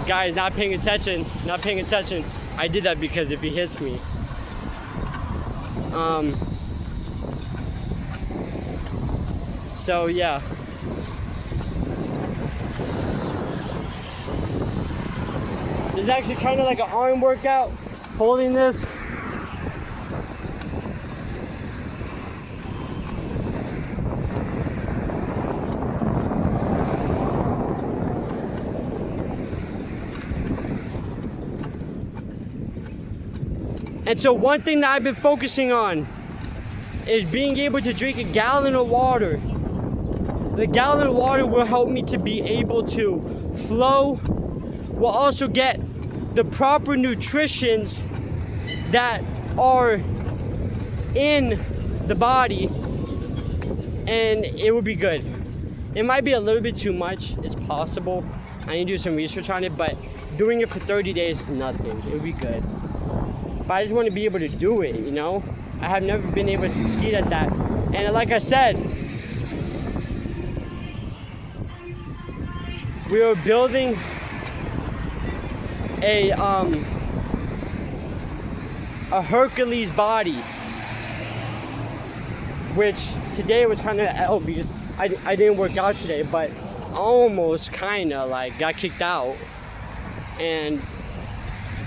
B: Guy is not paying attention, I did that because if he hits me. So yeah. This is actually kind of like an arm workout, holding this. And so one thing that I've been focusing on is being able to drink a gallon of water. The gallon of water will help me to be able to flow, will also get the proper nutritions that are in the body, and it will be good. It might be a little bit too much, it's possible. I need to do some research on it, but doing it for 30 days is nothing, it will be good. But I just want to be able to do it, you know? I have never been able to succeed at that. And like I said, we are building a Hercules body, which today was kind of L because I didn't work out today, but almost kind of like got kicked out. And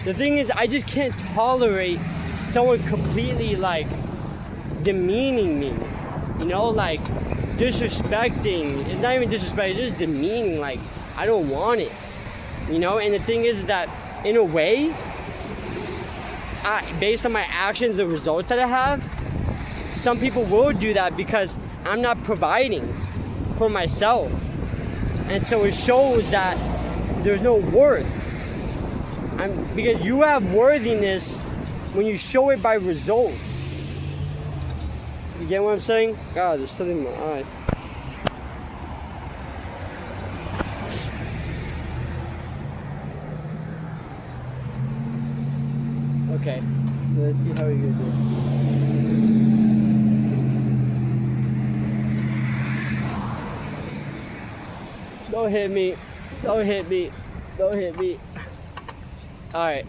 B: the thing is, I just can't tolerate someone completely like demeaning me, you know, like disrespecting. It's not even disrespect, it's just demeaning. Like, I don't want it, you know. And the thing is that in a way, based on my actions, the results that I have, some people will do that because I'm not providing for myself. And so it shows that there's no worth. Because you have worthiness when you show it by results. You get what I'm saying? God, there's something in my eye. Okay, so let's see how you're gonna do. Don't hit me. Don't hit me. Don't hit me. Alright.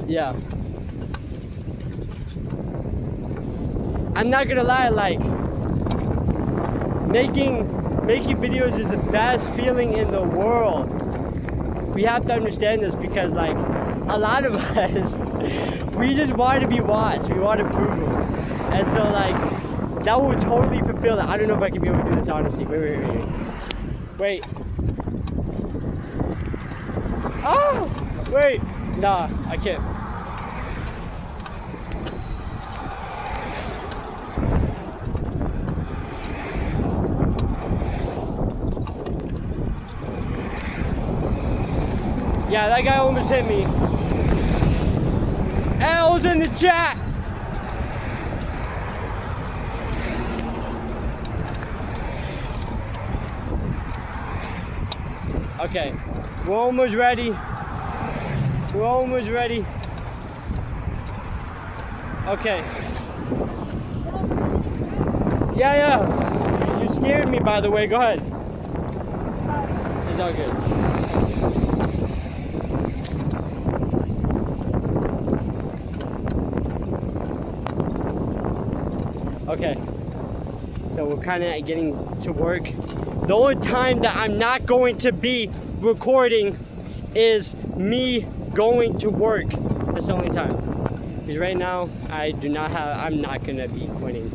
B: Yeah. I'm not gonna lie, like, making videos is the best feeling in the world. We have to understand this because, like, a lot of us, we just want to be watched. We want to prove them. And so, like, that will totally fulfill it. I don't know if I can be able to do this, honestly. Wait. Oh! Wait! Nah, I can't. Yeah, that guy almost hit me. L's in the chat! Okay, we're almost ready. We're almost ready. Okay. Yeah. You scared me, by the way. Go ahead. It's all good. Okay. So we're kind of getting to work. The only time that I'm not going to be recording is me going to work. That's the only time. Because right now, I'm not gonna be quitting.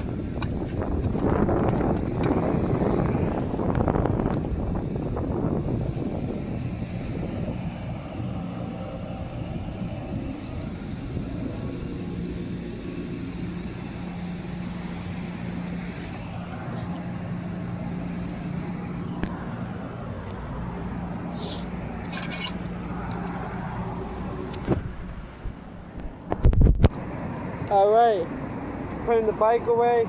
B: All right, putting the bike away.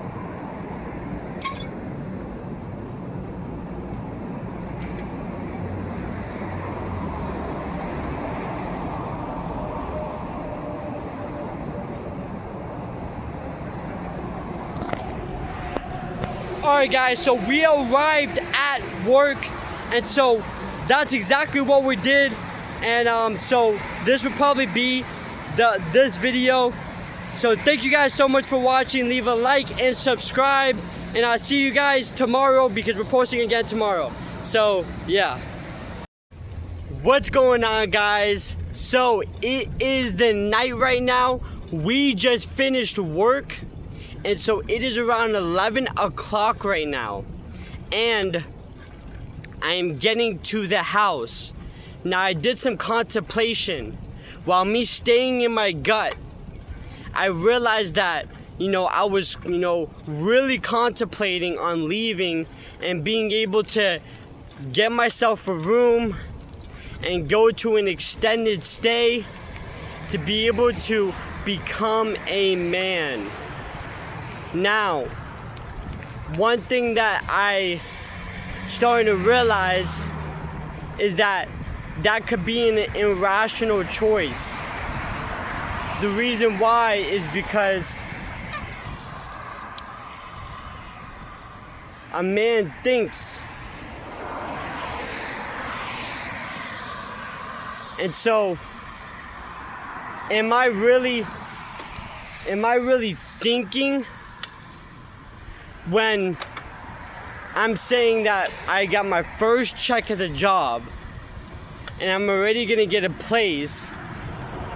B: All right, guys, so we arrived at work, and so that's exactly what we did. And so this would probably be this video. So thank you guys so much for watching. Leave a like and subscribe, and I'll see you guys tomorrow because we're posting again tomorrow. So yeah. What's going on, guys? So it is the night right now. We just finished work, and so it is around 11 o'clock right now, and I am getting to the house. Now I did some contemplation while me staying in my gut. I realized that, I was, really contemplating on leaving and being able to get myself a room and go to an extended stay to be able to become a man. Now, one thing that I starting to realize is that could be an irrational choice. The reason why is because a man thinks. And so, am I really thinking when I'm saying that I got my first check at the job and I'm already gonna get a place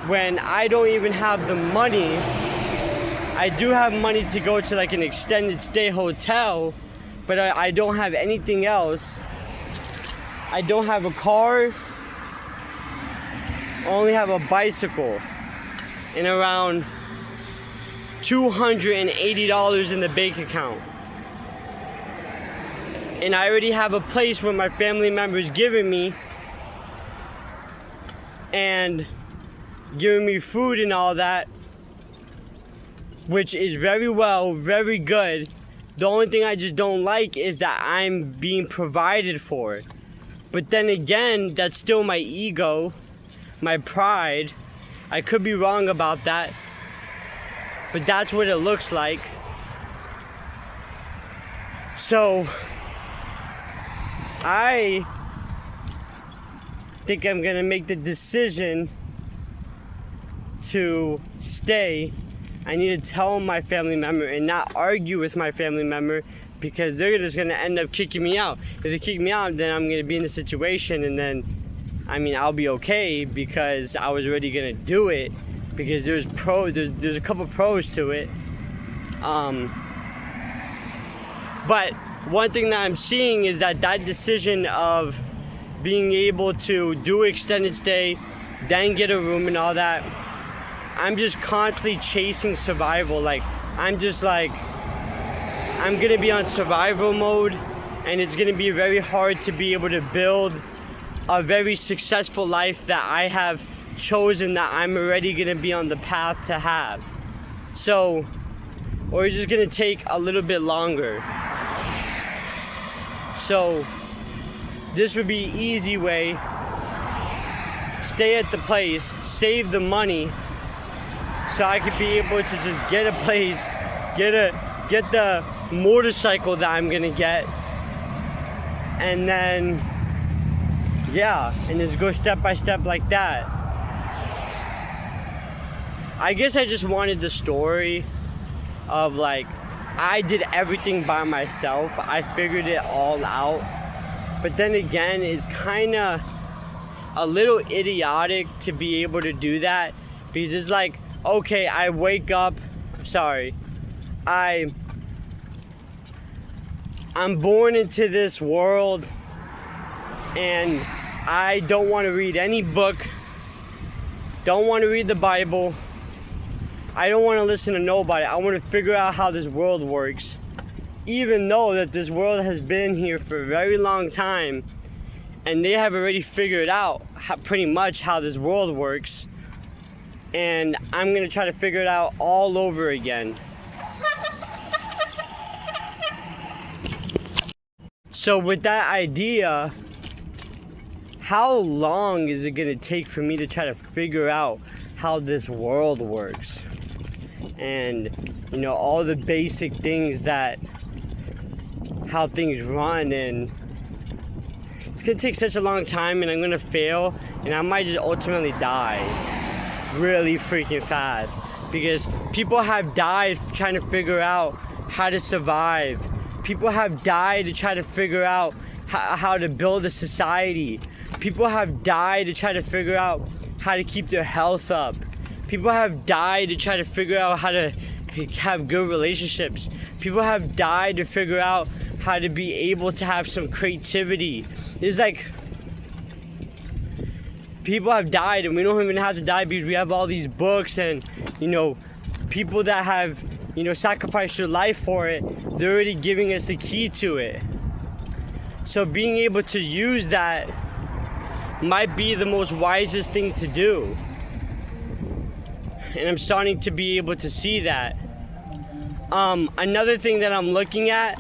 B: when I don't even have the money? I do have money to go to like an extended stay hotel, but I don't have anything else. I don't have a car. I only have a bicycle and around $280 in the bank account. and I already have a place where my family members giving me and giving me food and all that, which is very good. The only thing I just don't like is that I'm being provided for. But then again, that's still my ego, my pride. I could be wrong about that, but that's what it looks like. So I think I'm gonna make the decision to stay. I need to tell my family member and not argue with my family member, because they're just gonna end up kicking me out. If they kick me out, then I'm gonna be in a situation, and then, I mean, I'll be okay because I was already gonna do it, because there's a couple pros to it. But one thing that I'm seeing is that decision of being able to do extended stay, then get a room and all that, I'm just constantly chasing survival. Like, I'm gonna be on survival mode, and it's gonna be very hard to be able to build a very successful life that I have chosen, that I'm already gonna be on the path to have. So, or it's just gonna take a little bit longer. So, this would be an easy way. Stay at the place, save the money, so I could be able to just get a place, get the motorcycle that I'm gonna get, and then, yeah, and just go step by step like that. I guess I just wanted the story of, like, I did everything by myself. I figured it all out. But then again, it's kind of a little idiotic to be able to do that, because it's like, okay, I wake up, I'm born into this world, and I don't want to read any book, don't want to read the Bible, I don't want to listen to nobody. I want to figure out how this world works, even though that this world has been here for a very long time, and they have already figured out pretty much how this world works. And I'm gonna try to figure it out all over again. So with that idea, how long is it gonna take for me to try to figure out how this world works? And, you know, all the basic things how things run, and it's gonna take such a long time, and I'm gonna fail, and I might just ultimately die really freaking fast, because people have died trying to figure out how to survive. People have died to try to figure out how to build a society. People have died to try to figure out how to keep their health up. People have died to try to figure out how to have good relationships. People have died to figure out how to be able to have some creativity. It's like, people have died, and we don't even have to die, because we have all these books, and, you know, people that have, you know, sacrificed their life for it, they're already giving us the key to it. So being able to use that might be the most wisest thing to do. And I'm starting to be able to see that. Another thing that I'm looking at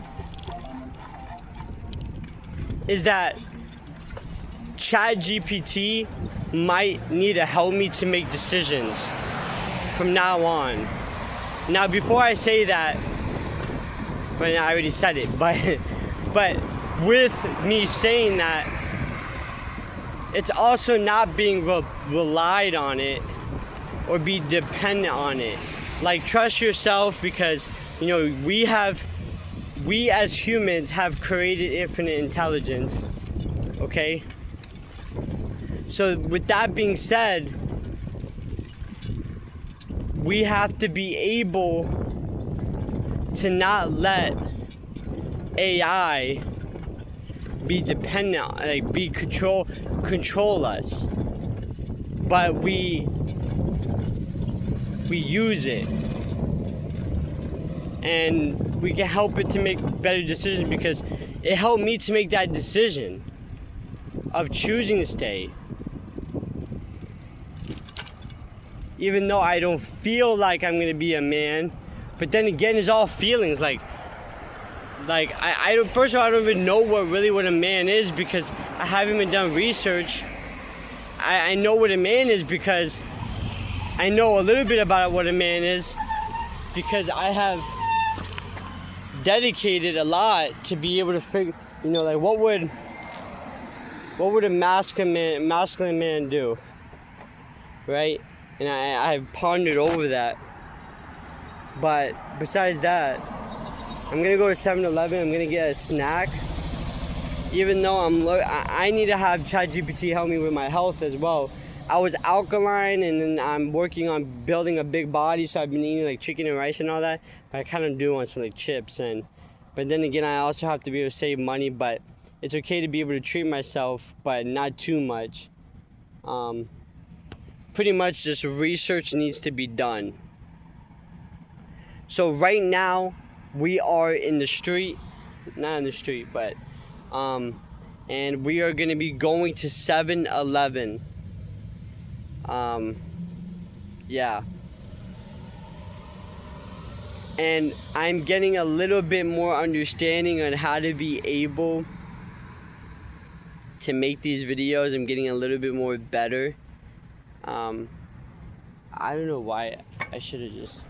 B: is that ChatGPT might need to help me to make decisions from now on. Now, before I say that, well, I already said it, but with me saying that, it's also not being relied on it or be dependent on it. Like, trust yourself, because, you know, we as humans have created infinite intelligence, okay? So with that being said, we have to be able to not let AI be dependent, like control us, but we use it, and we can help it to make better decisions, because it helped me to make that decision of choosing to stay. Even though I don't feel like I'm gonna be a man, but then again, it's all feelings. Like I don't, first of all, I don't even know what a man is because I haven't even done research. I know what a man is because I know a little bit about what a man is because I have dedicated a lot to be able to figure, you know, like what would a masculine man do, right? And I've pondered over that. But besides that, I'm gonna go to 7-Eleven. I'm gonna get a snack. Even though I need to have ChatGPT help me with my health as well. I was alkaline, and then I'm working on building a big body, so I've been eating like chicken and rice and all that. But I kind of do want some like chips, but then again, I also have to be able to save money. But it's okay to be able to treat myself, but not too much. Pretty much, just research needs to be done. So right now, we are in the street, not in the street, but and we are gonna be going to 7-Eleven. Yeah. And I'm getting a little bit more understanding on how to be able to make these videos. I'm getting a little bit more better. I don't know why I should have just...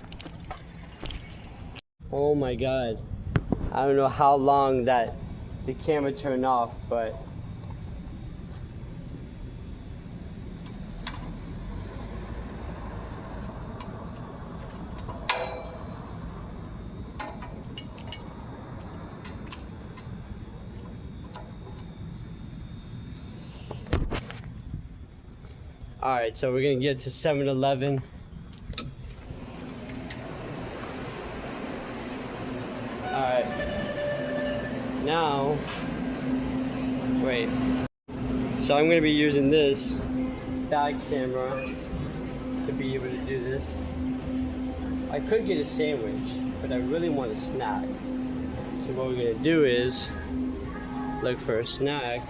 B: Oh my god. I don't know how long that the camera turned off, but... Alright, so we're gonna get to 7-Eleven. Alright. Now, wait. So I'm gonna be using this back camera to be able to do this. I could get a sandwich, but I really want a snack. So what we're gonna do is look for a snack.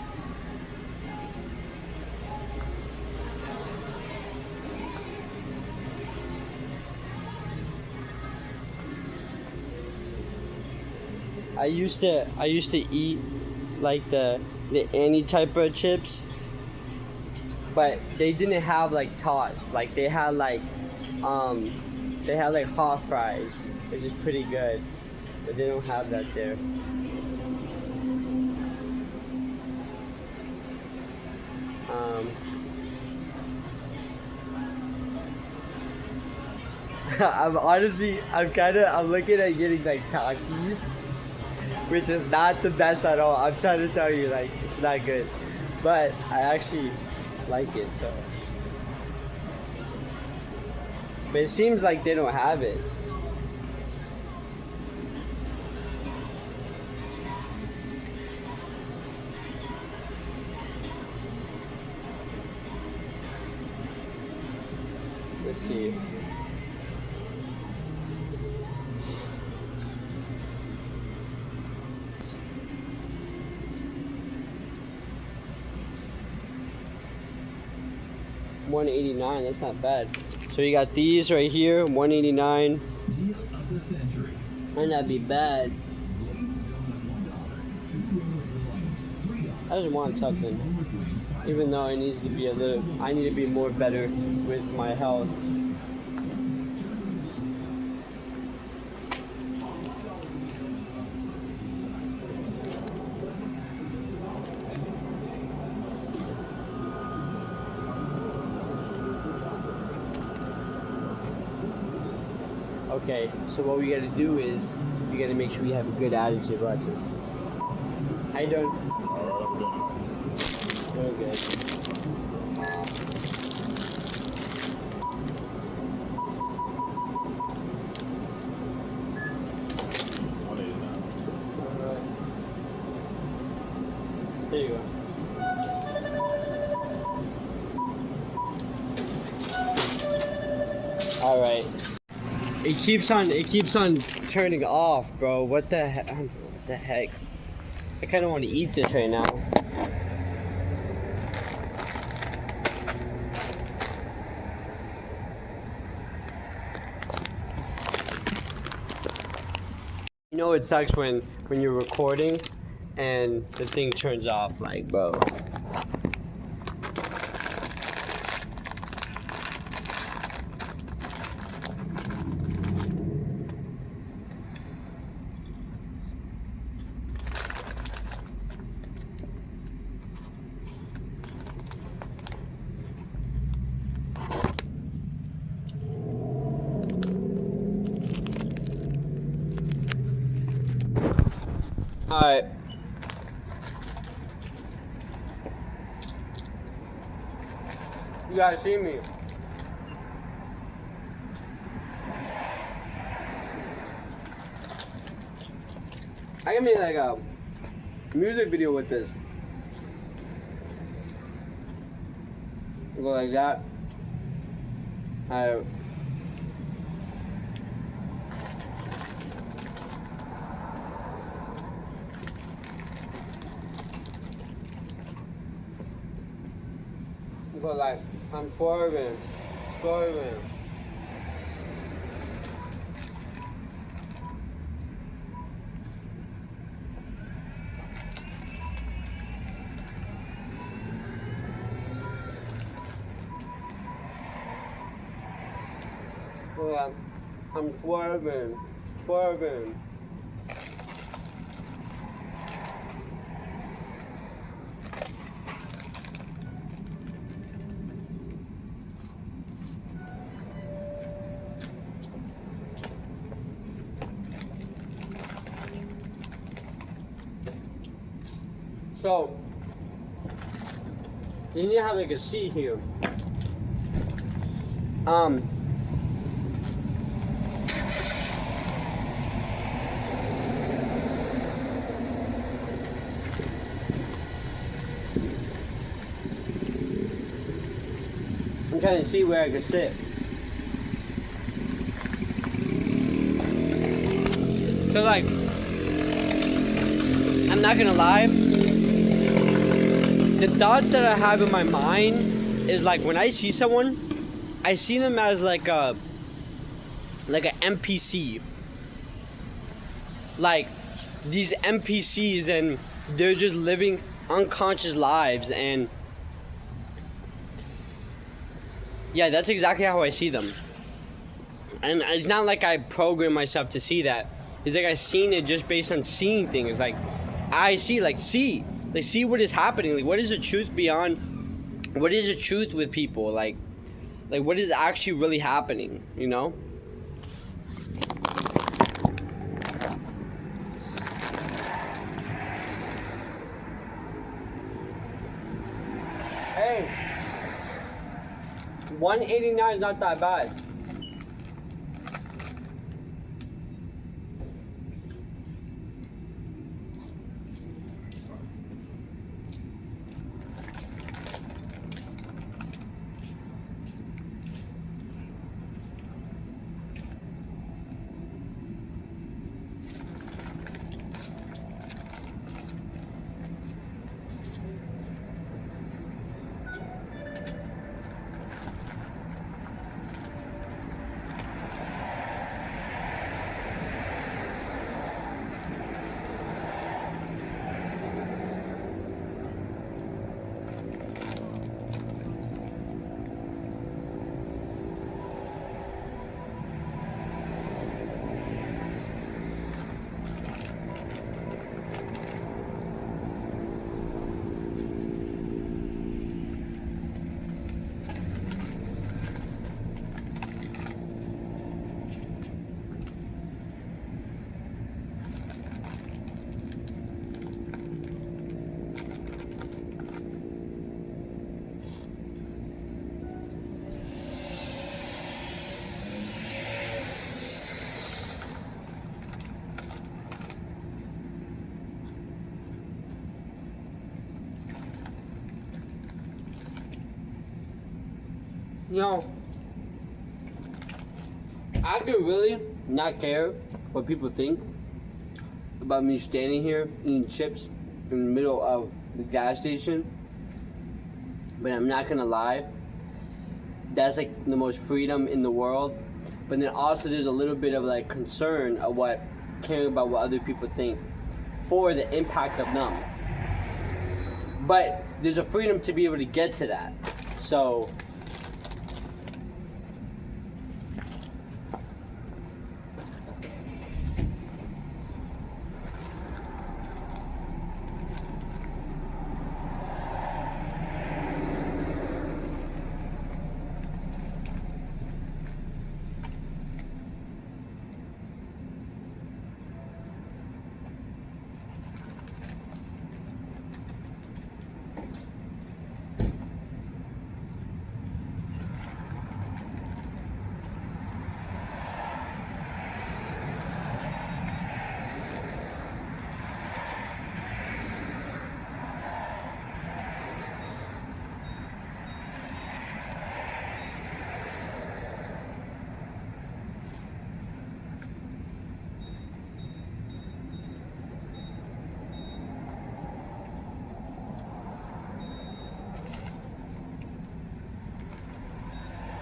B: I used to eat like the Annie type of chips, but they didn't have like tots. Like they had like hot fries, which is pretty good, but they don't have that there. I'm looking at getting like Takis, which is not the best at all. I'm trying to tell you, like, it's not good. But I actually like it, so. But it seems like they don't have it. Let's see. $189, that's not bad. So you got these right here, $189. Might not be bad. I just want something. Even though it needs to be I need to be more better with my health. Okay, so what we gotta do is, we gotta make sure we have a good attitude, watch it. How you doing? Doing good. There you go. All right. It keeps on turning off, bro. What the heck? I kind of want to eat this right now. You know it sucks when you're recording and the thing turns off, like, bro. Alright. You guys see me? I can make like a music video with this. Go like that. Alright. Go like, I'm swerving. Well, I'm swerving. So, you need to have like a seat here. I'm trying to see where I can sit. So like, I'm not gonna lie, the thoughts that I have in my mind is like when I see someone, I see them as like an NPC. Like these NPCs, and they're just living unconscious lives, and yeah, that's exactly how I see them. And it's not like I program myself to see that. It's like I seen it just based on seeing things. Like I see what is happening. Like what is the truth beyond? What is the truth with people? Like what is actually really happening? You know? Hey, 189 is not that bad. You know, I could really not care what people think about me standing here eating chips in the middle of the gas station. But I'm not gonna lie, that's like the most freedom in the world. But then also there's a little bit of like concern of what caring about what other people think for the impact of them. But there's a freedom to be able to get to that. So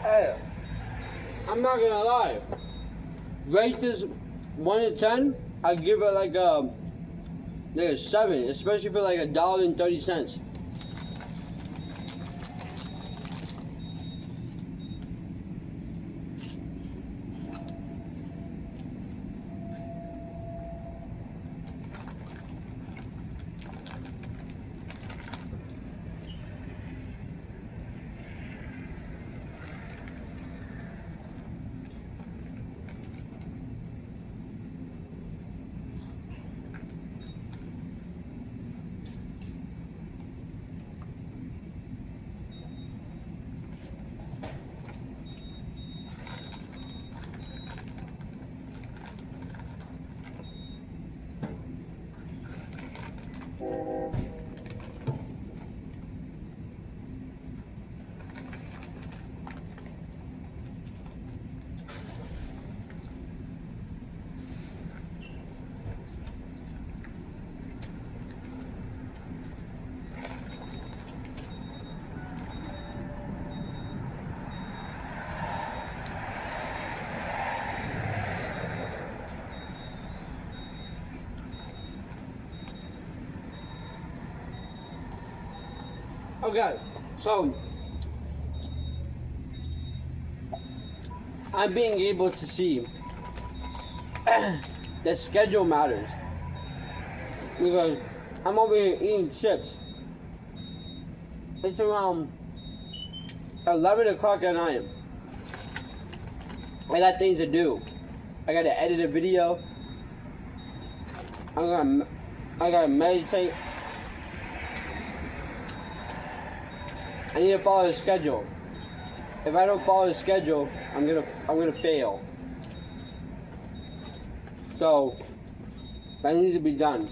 B: hey, I'm not gonna lie. Rate this 1 to 10. I give it like a 7, especially for like $1.30. Okay, so I'm being able to see that schedule matters because I'm over here eating chips. It's around 11 o'clock at night. I got things to do. I gotta edit a video. I gotta meditate. I need to follow the schedule. If I don't follow the schedule, I'm gonna fail. So that needs to be done.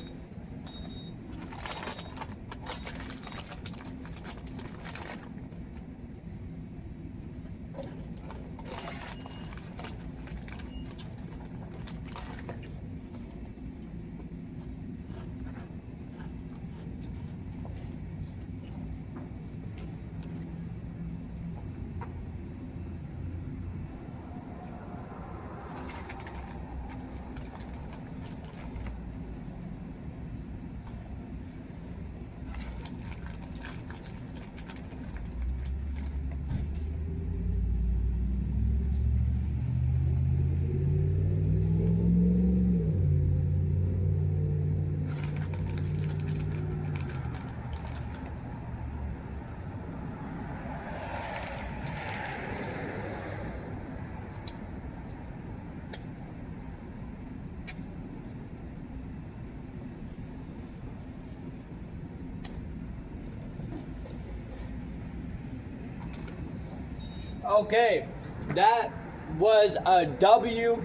B: Okay, that was a W.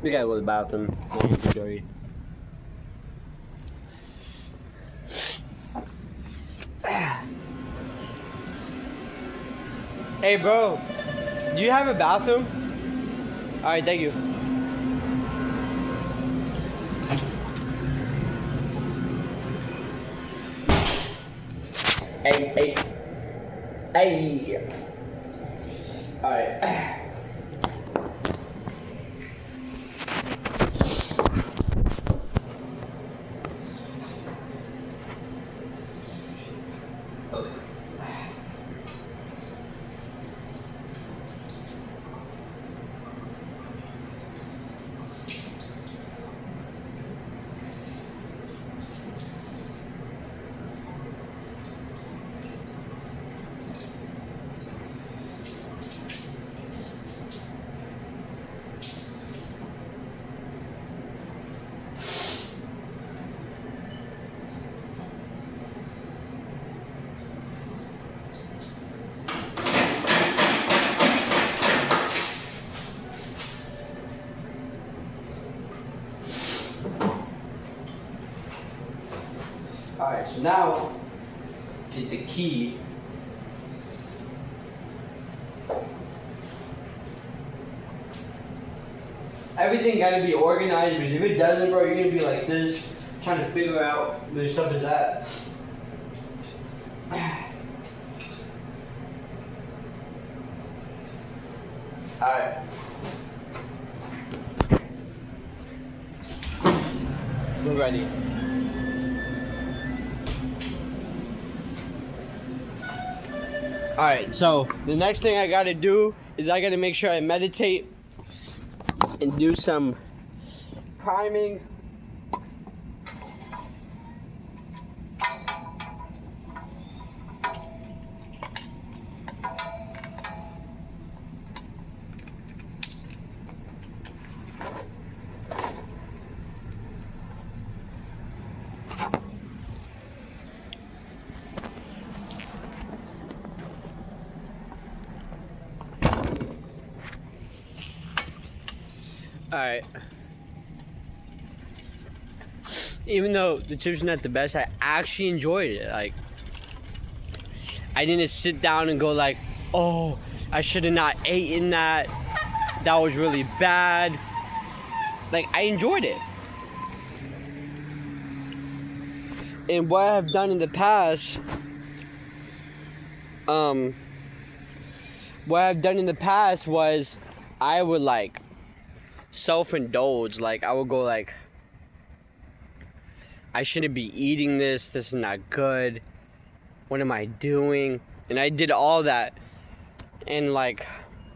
B: We gotta go to the bathroom. My hands are dirty. Hey, bro. Do you have a bathroom? Alright, thank you. Hey. Alright. Alright, so now get the key. Everything gotta be organized, because if it doesn't, bro, you're gonna be like this, trying to figure out where stuff is at. Alright. We're ready. Alright, so the next thing I gotta do is I gotta make sure I meditate and do some priming. Alright. Even though the chips are not the best, I actually enjoyed it. Like, I didn't sit down and go like, oh, I should have not eaten that. That was really bad. Like, I enjoyed it. And what I've done in the past, was I would like self-indulge. Like, I would go like, I shouldn't be eating this. This is not good. What am I doing? And I did all that. And like,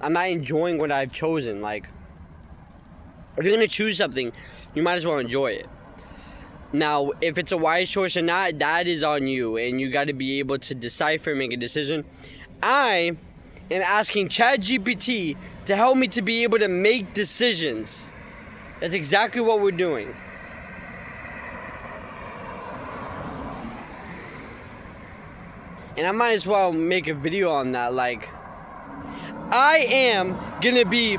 B: I'm not enjoying what I've chosen. Like, if you're gonna choose something, you might as well enjoy it. Now, if it's a wise choice or not, that is on you. And you gotta be able to decipher and make a decision. I am asking ChatGPT to help me to be able to make decisions. That's exactly what we're doing. And I might as well make a video on that. Like, I am gonna be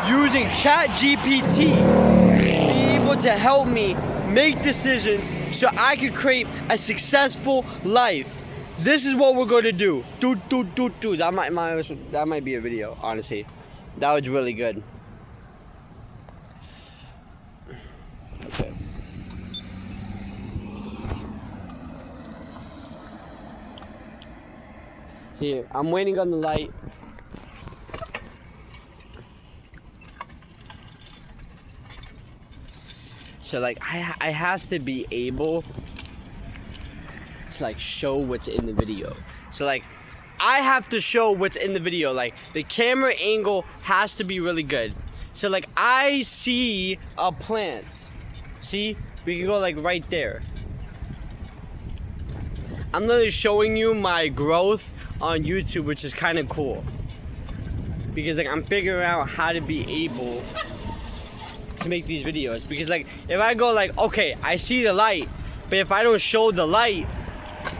B: using ChatGPT to be able to help me make decisions so I can create a successful life. This is what we're gonna do. That might be a video, honestly. That was really good. Okay. See, I'm waiting on the light. So like, I have to be able to like show what's in the video. So like, I have to show what's in the video. Like, the camera angle has to be really good. So like, I see a plant. See, we can go like right there. I'm literally showing you my growth on YouTube, which is kind of cool. Because like, I'm figuring out how to be able to make these videos. Because like, if I go like, okay, I see the light, but if I don't show the light,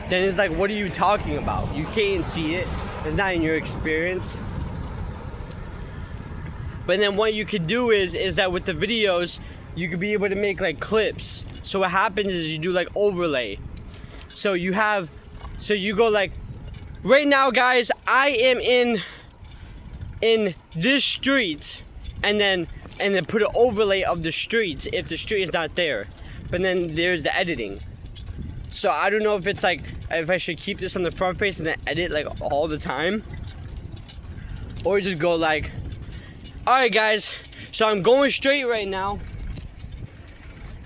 B: then it's like, what are you talking about? You can't see it. It's not in your experience. But then what you could do is that with the videos, you could be able to make like clips. So what happens is you do like overlay. So you go like, right now guys, I am in this street, and then put an overlay of the streets if the street is not there. But then there's the editing. So I don't know if it's like, if I should keep this on the front face and then edit like all the time, or just go like, alright guys, so I'm going straight right now,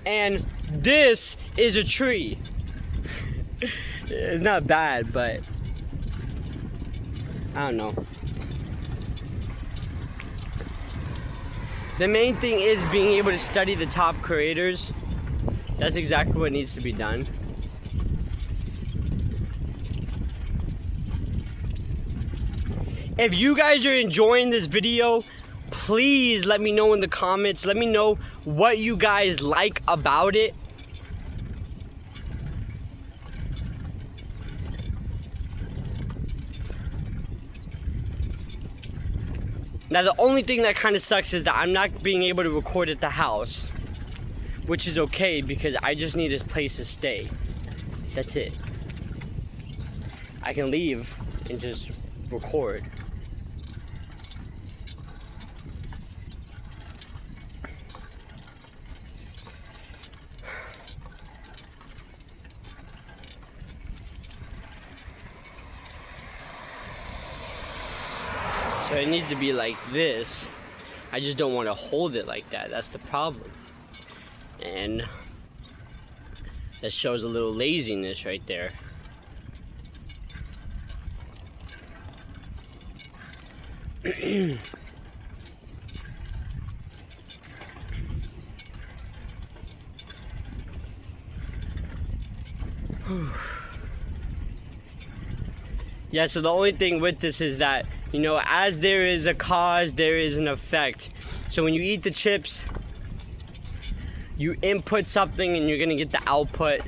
B: and this is a tree. It's not bad, but I don't know. The main thing is being able to study the top creators. That's exactly what needs to be done. If you guys are enjoying this video, please let me know in the comments. Let me know what you guys like about it. Now the only thing that kind of sucks is that I'm not being able to record at the house, which is okay because I just need a place to stay. That's it. I can leave and just record. So it needs to be like this. I just don't want to hold it like that. That's the problem. And that shows a little laziness right there. Yeah, so the only thing with this is that, you know, as there is a cause, there is an effect. So when you eat the chips, you input something and you're gonna get the output.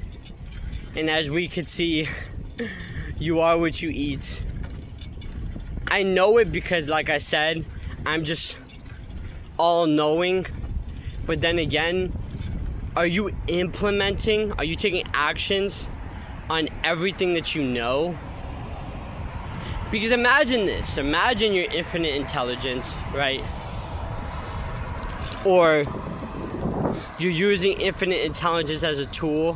B: And as we could see, you are what you eat. I know it because, like I said, I'm just all-knowing. But then again, are you implementing, are you taking actions on everything that you know? Because imagine this, imagine your infinite intelligence, right? Or you're using infinite intelligence as a tool,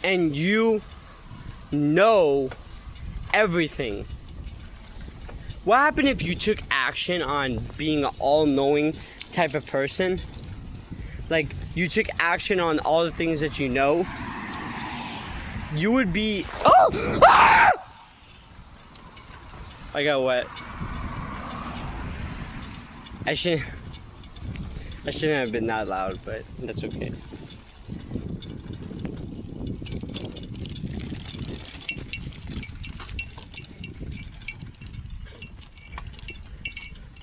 B: and you know everything. What happened if you took action on being an all-knowing type of person? Like, you took action on all the things that you know. You would be... Oh! Ah! I got wet. I shouldn't have been that loud, but that's okay.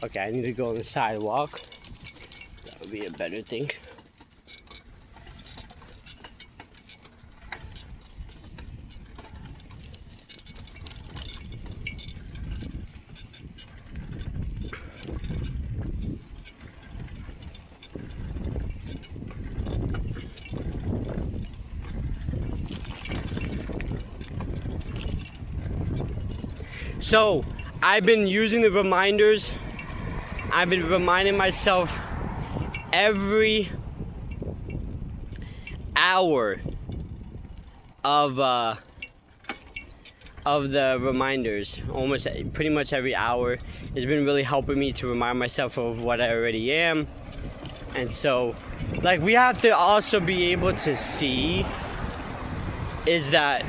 B: Okay, I need to go on the sidewalk. That would be a better thing. So, I've been using the reminders. I've been reminding myself every hour of the reminders. Almost pretty much every hour. It's been really helping me to remind myself of what I already am. And so, like, we have to also be able to see is that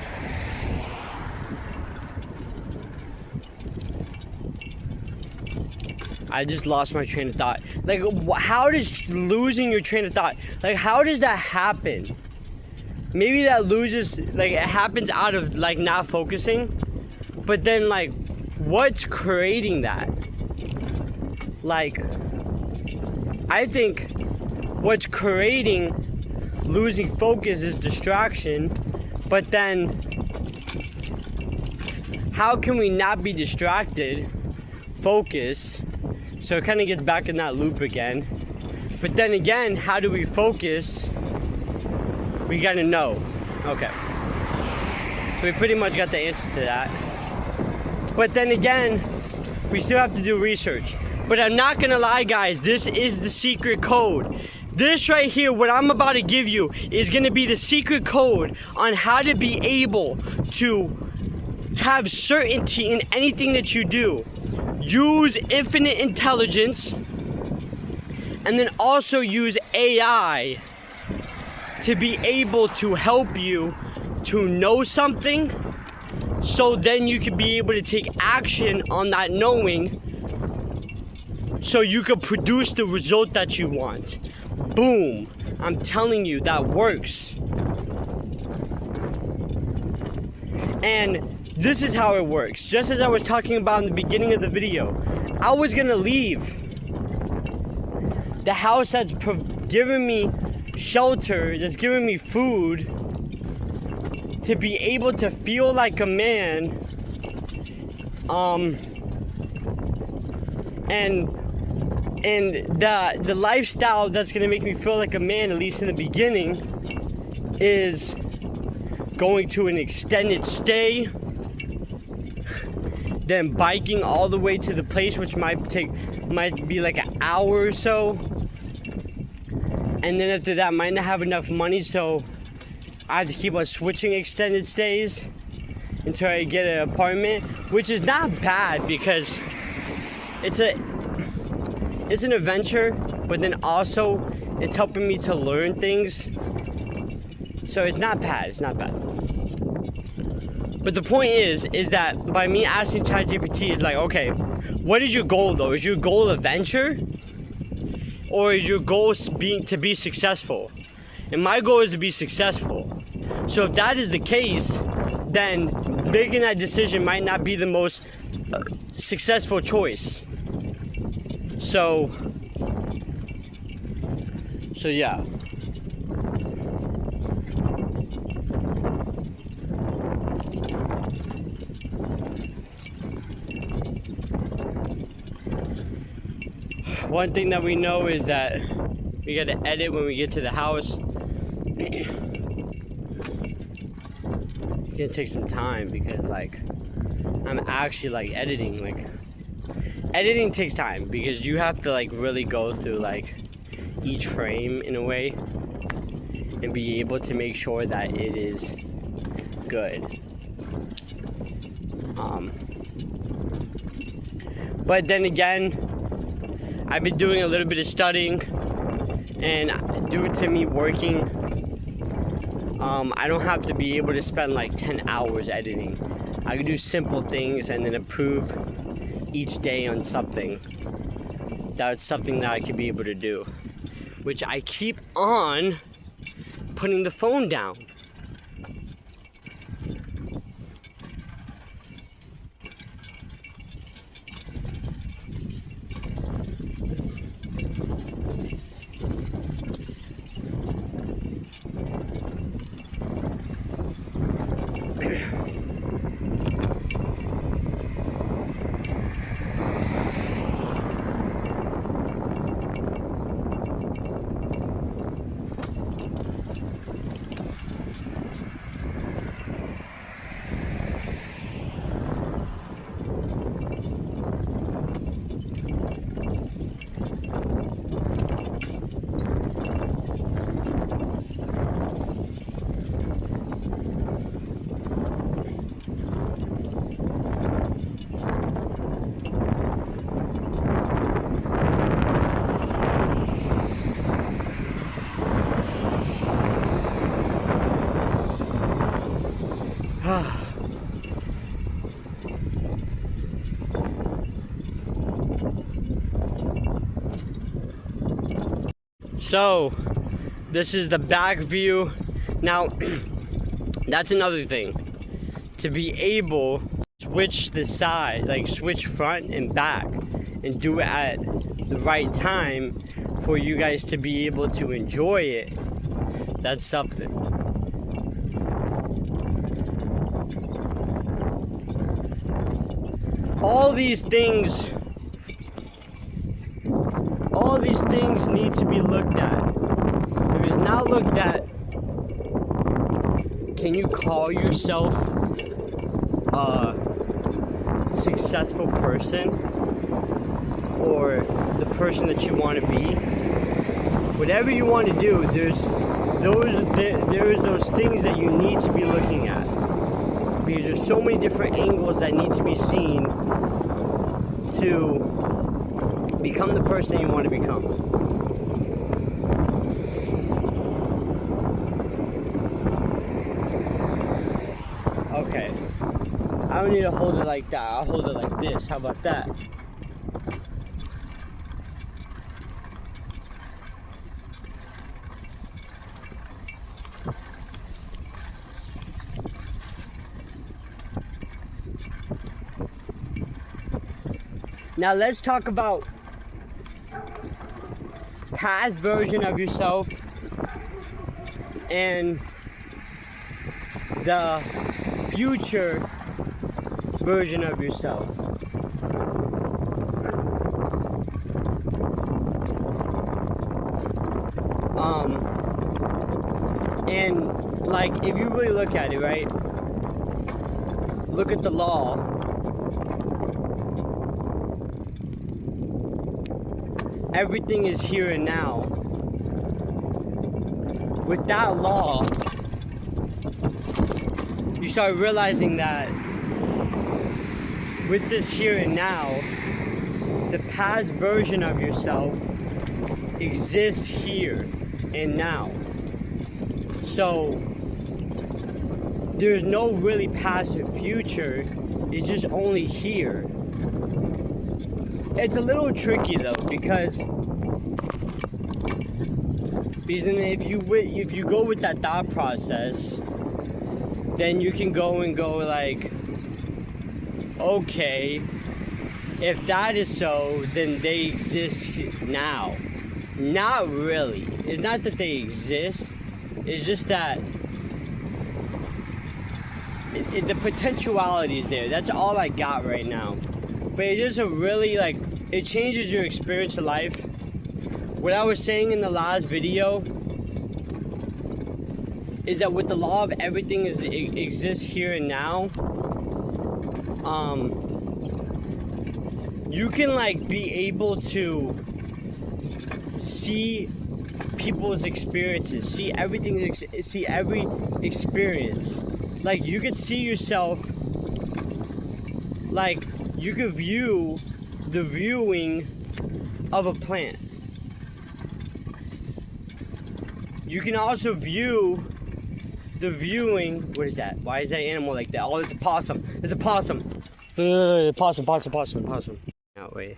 B: I just lost my train of thought. Like, how does losing your train of thought, like, how does that happen? Maybe that loses, like, it happens out of, like, not focusing. But then, like, what's creating that? Like, I think what's creating losing focus is distraction. But then, how can we not be distracted focus. So it kind of gets back in that loop again. But then again, how do we focus? We gotta know. Okay. So we pretty much got the answer to that. But then again, we still have to do research. But I'm not gonna lie, guys, this is the secret code. This right here, what I'm about to give you, is gonna be the secret code on how to be able to have certainty in anything that you do. Use infinite intelligence, and then also use AI to be able to help you to know something, so then you can be able to take action on that knowing, so you can produce the result that you want. Boom. I'm telling you, that works. And this is how it works. Just as I was talking about in the beginning of the video, I was gonna leave the house that's giving me shelter, that's giving me food, to be able to feel like a man, and the lifestyle that's gonna make me feel like a man, at least in the beginning, is going to an extended stay, then biking all the way to the place, which might be like an hour or so, and then after that might not have enough money, so I have to keep on switching extended stays until I get an apartment, which is not bad because it's an adventure, but then also it's helping me to learn things. So it's not bad, it's not bad. But the point is that by me asking ChatGPT, is like, okay, what is your goal though? Is your goal adventure? Or is your goal to be successful? And my goal is to be successful. So if that is the case, then making that decision might not be the most successful choice. So yeah. One thing that we know is that we gotta edit when we get to the house. It's gonna take some time because like I'm actually like editing. Like editing takes time because you have to like really go through like each frame in a way and be able to make sure that it is good. But then again, I've been doing a little bit of studying, and due to me working, I don't have to be able to spend like 10 hours editing. I can do simple things and then improve each day on something. That's something that I can be able to do, which I keep on putting the phone down. So this is the back view. Now that's another thing, to be able to switch the side, like switch front and back and do it at the right time for you guys to be able to enjoy it. That's something. All these things these things need to be looked at. If it's not looked at, can you call yourself a successful person or the person that you want to be? Whatever you want to do, there's those things that you need to be looking at, because there's so many different angles that need to be seen to become the person you want to become. Okay, I don't need to hold it like that. I'll hold it like this. How about that? Now let's talk about past version of yourself and the future version of yourself. And like, if you really look at it, right? Look at the law. Everything is here and now. With that law, you start realizing that with this here and now, the past version of yourself exists here and now. So there's no really past or future, it's just only here. It's a little tricky though, because if you go with that thought process, then you can go like, okay, if that is so, then they exist now. Not really. It's not that they exist, it's just that the potentiality is there. That's all I got right now. But it is a really, like, it changes your experience of life. What I was saying in the last video is that with the law of everything exists here and now, you can like be able to see people's experiences, see everything, see every experience. Like, you could see yourself, like, you could view the viewing of a plant. You can also view the viewing. What is that? Why is that animal like that? Oh, it's a possum. It's a possum. Possum. No, wait.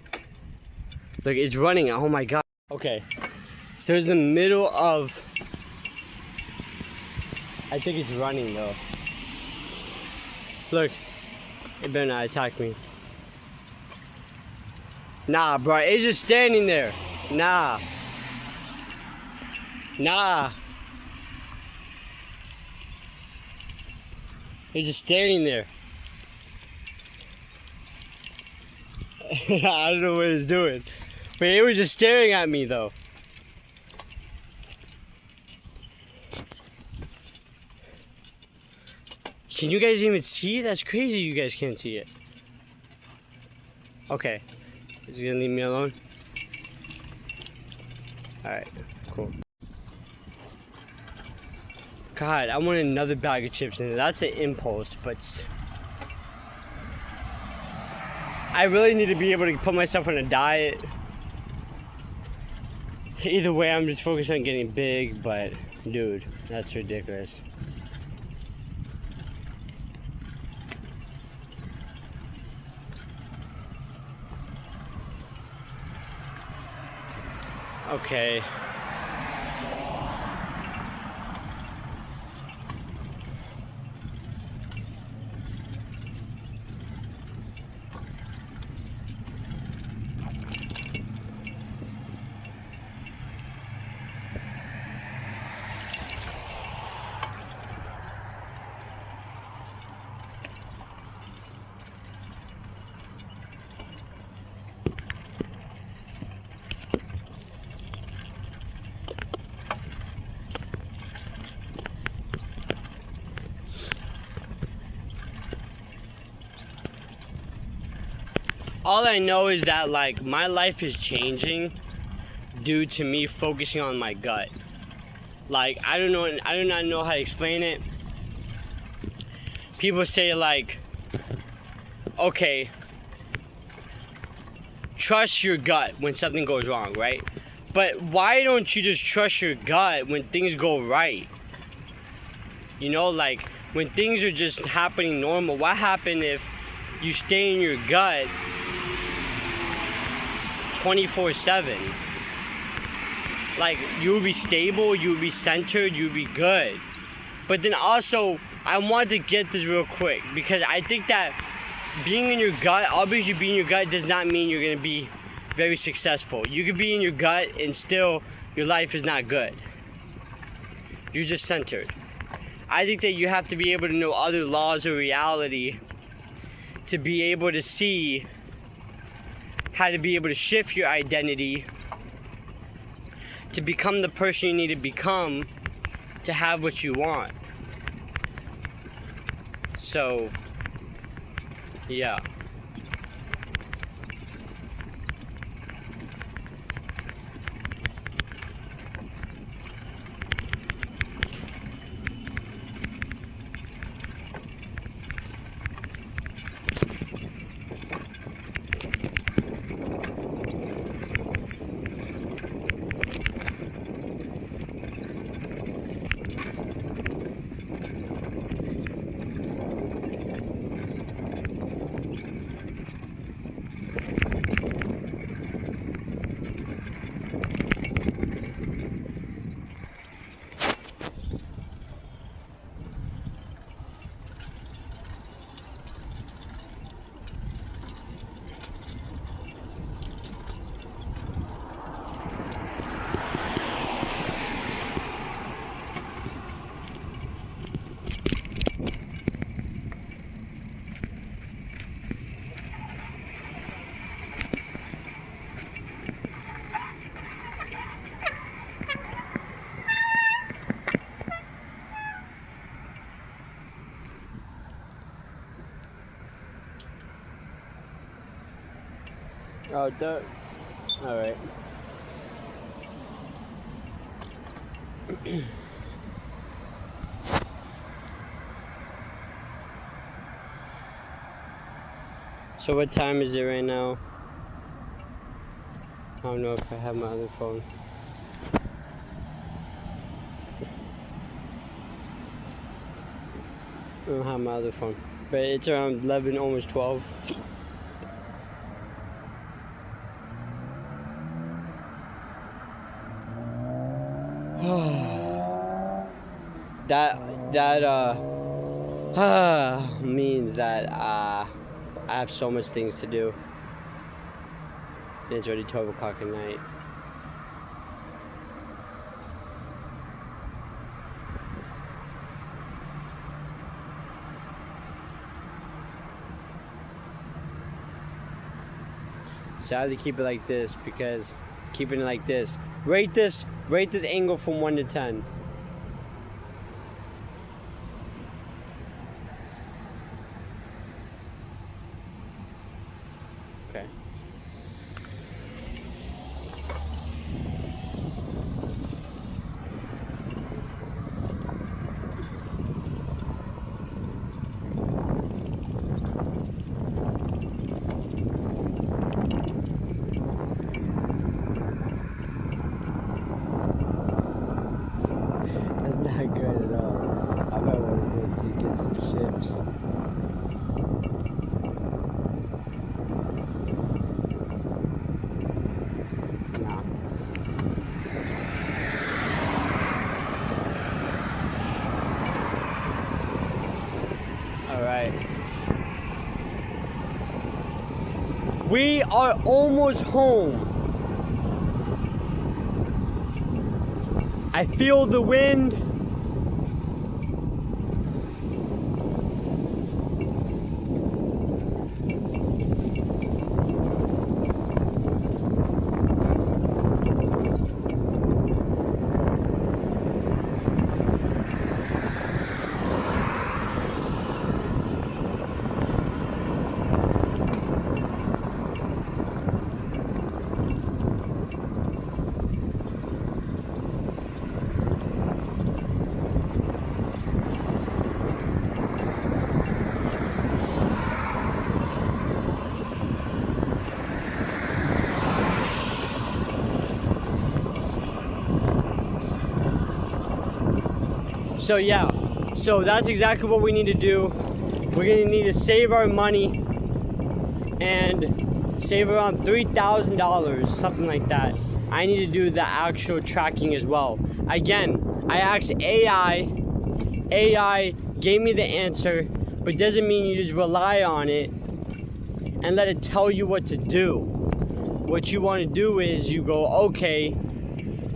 B: Look, it's running. Oh my god. Okay. So it's the middle of. I think it's running though. Look. It better not attack me. Nah, bro. It's just standing there. Nah. It's just standing there. I don't know what it's doing. But it was just staring at me though. Can you guys even see it? That's crazy you guys can't see it. Okay. Is he gonna leave me alone? Alright, cool. God, I want another bag of chips in there. That's an impulse, but I really need to be able to put myself on a diet. Either way, I'm just focused on getting big, but dude, that's ridiculous. Okay. all I know is that like my life is changing due to me focusing on my gut. Like I do not know how to explain it. People say like, okay, trust your gut when something goes wrong, right? But why don't you just trust your gut when things go right? You know, like when things are just happening normal, what happens if you stay in your gut 24/7? Like you will be stable, you will be centered, you will be good. But then also, I want to get this real quick because I think that being in your gut, obviously being in your gut does not mean you're going to be very successful. You could be in your gut and still your life is not good. You're just centered. I think that you have to be able to know other laws of reality to be able to see how to be able to shift your identity to become the person you need to become to have what you want. So, yeah. Oh, all right. So what time is it right now? I don't know if I have my other phone. I don't have my other phone. But it's around 11, almost 12. that means that I have so much things to do. It's already 12 o'clock at night. So I have to keep it like this because keeping it like this. Rate this angle from 1 to 10. Okay. That's not good at all. I might want to go to get some chips. Nah. All right. We are almost home. I feel the wind. So yeah, so that's exactly what we need to do. We're gonna need to save our money and save around $3,000, something like that. I need to do the actual tracking as well. Again, I asked AI. AI gave me the answer, but doesn't mean you just rely on it and let it tell you what to do. What you want to do is you go, okay,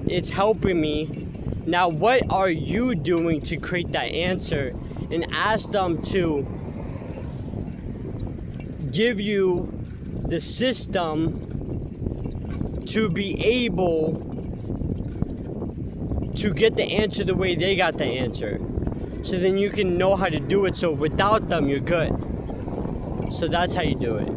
B: it's helping me. Now what are you doing to create that answer? And ask them to give you the system to be able to get the answer the way they got the answer. So then you can know how to do it, so without them you're good. So that's how you do it.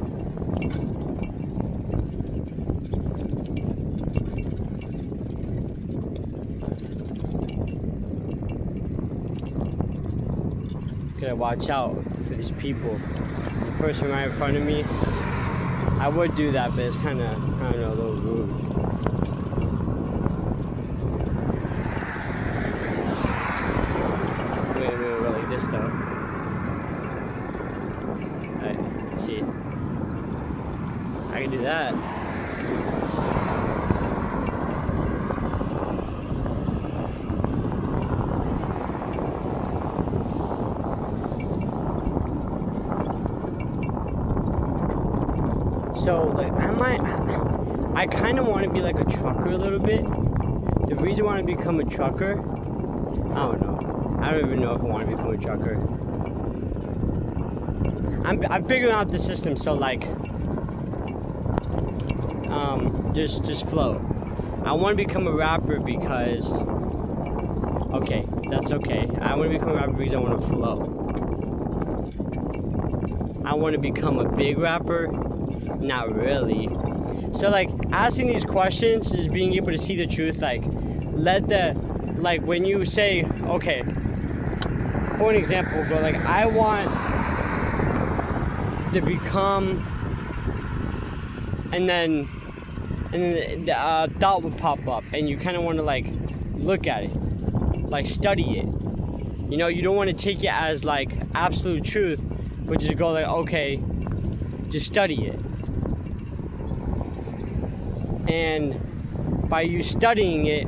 B: Gotta watch out for these people. The person right in front of me, I would do that, but it's kinda, I don't know, a little rude. Like this though. Alright, see. I can do that. So, like, I kind of want to be like a trucker a little bit. The reason I want to become a trucker, I don't know. I don't even know if I want to become a trucker. I'm figuring out the system, so like, just flow. I want to become a rapper because, okay, that's okay. I want to become a rapper because I want to flow. I want to become a big rapper. Not really. So like asking these questions is being able to see the truth. Like like when you say, okay, for an example, but like I want to become, and then the thought would pop up and you kind of want to like look at it, like study it. You know, you don't want to take it as like absolute truth, but just go like, okay, just study it. And by you studying it,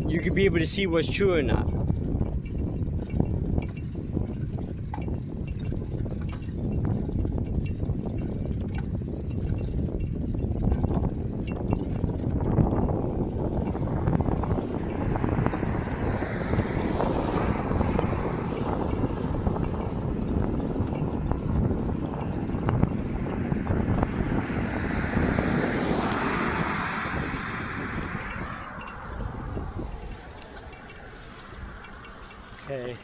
B: you could be able to see what's true or not. Okay.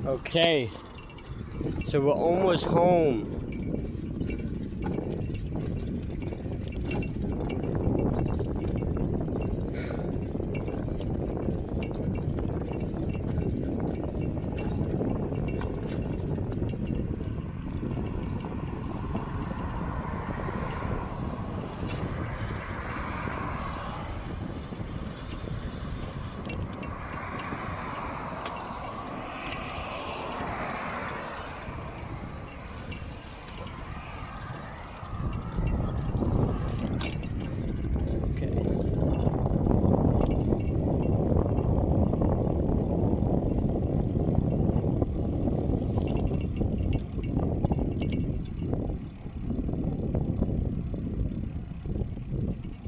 B: Okay, so we're almost home.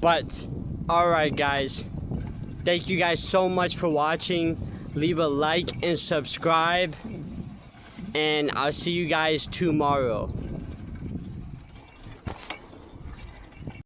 B: But, alright guys. Thank you guys so much for watching. Leave a like and subscribe. And I'll see you guys tomorrow.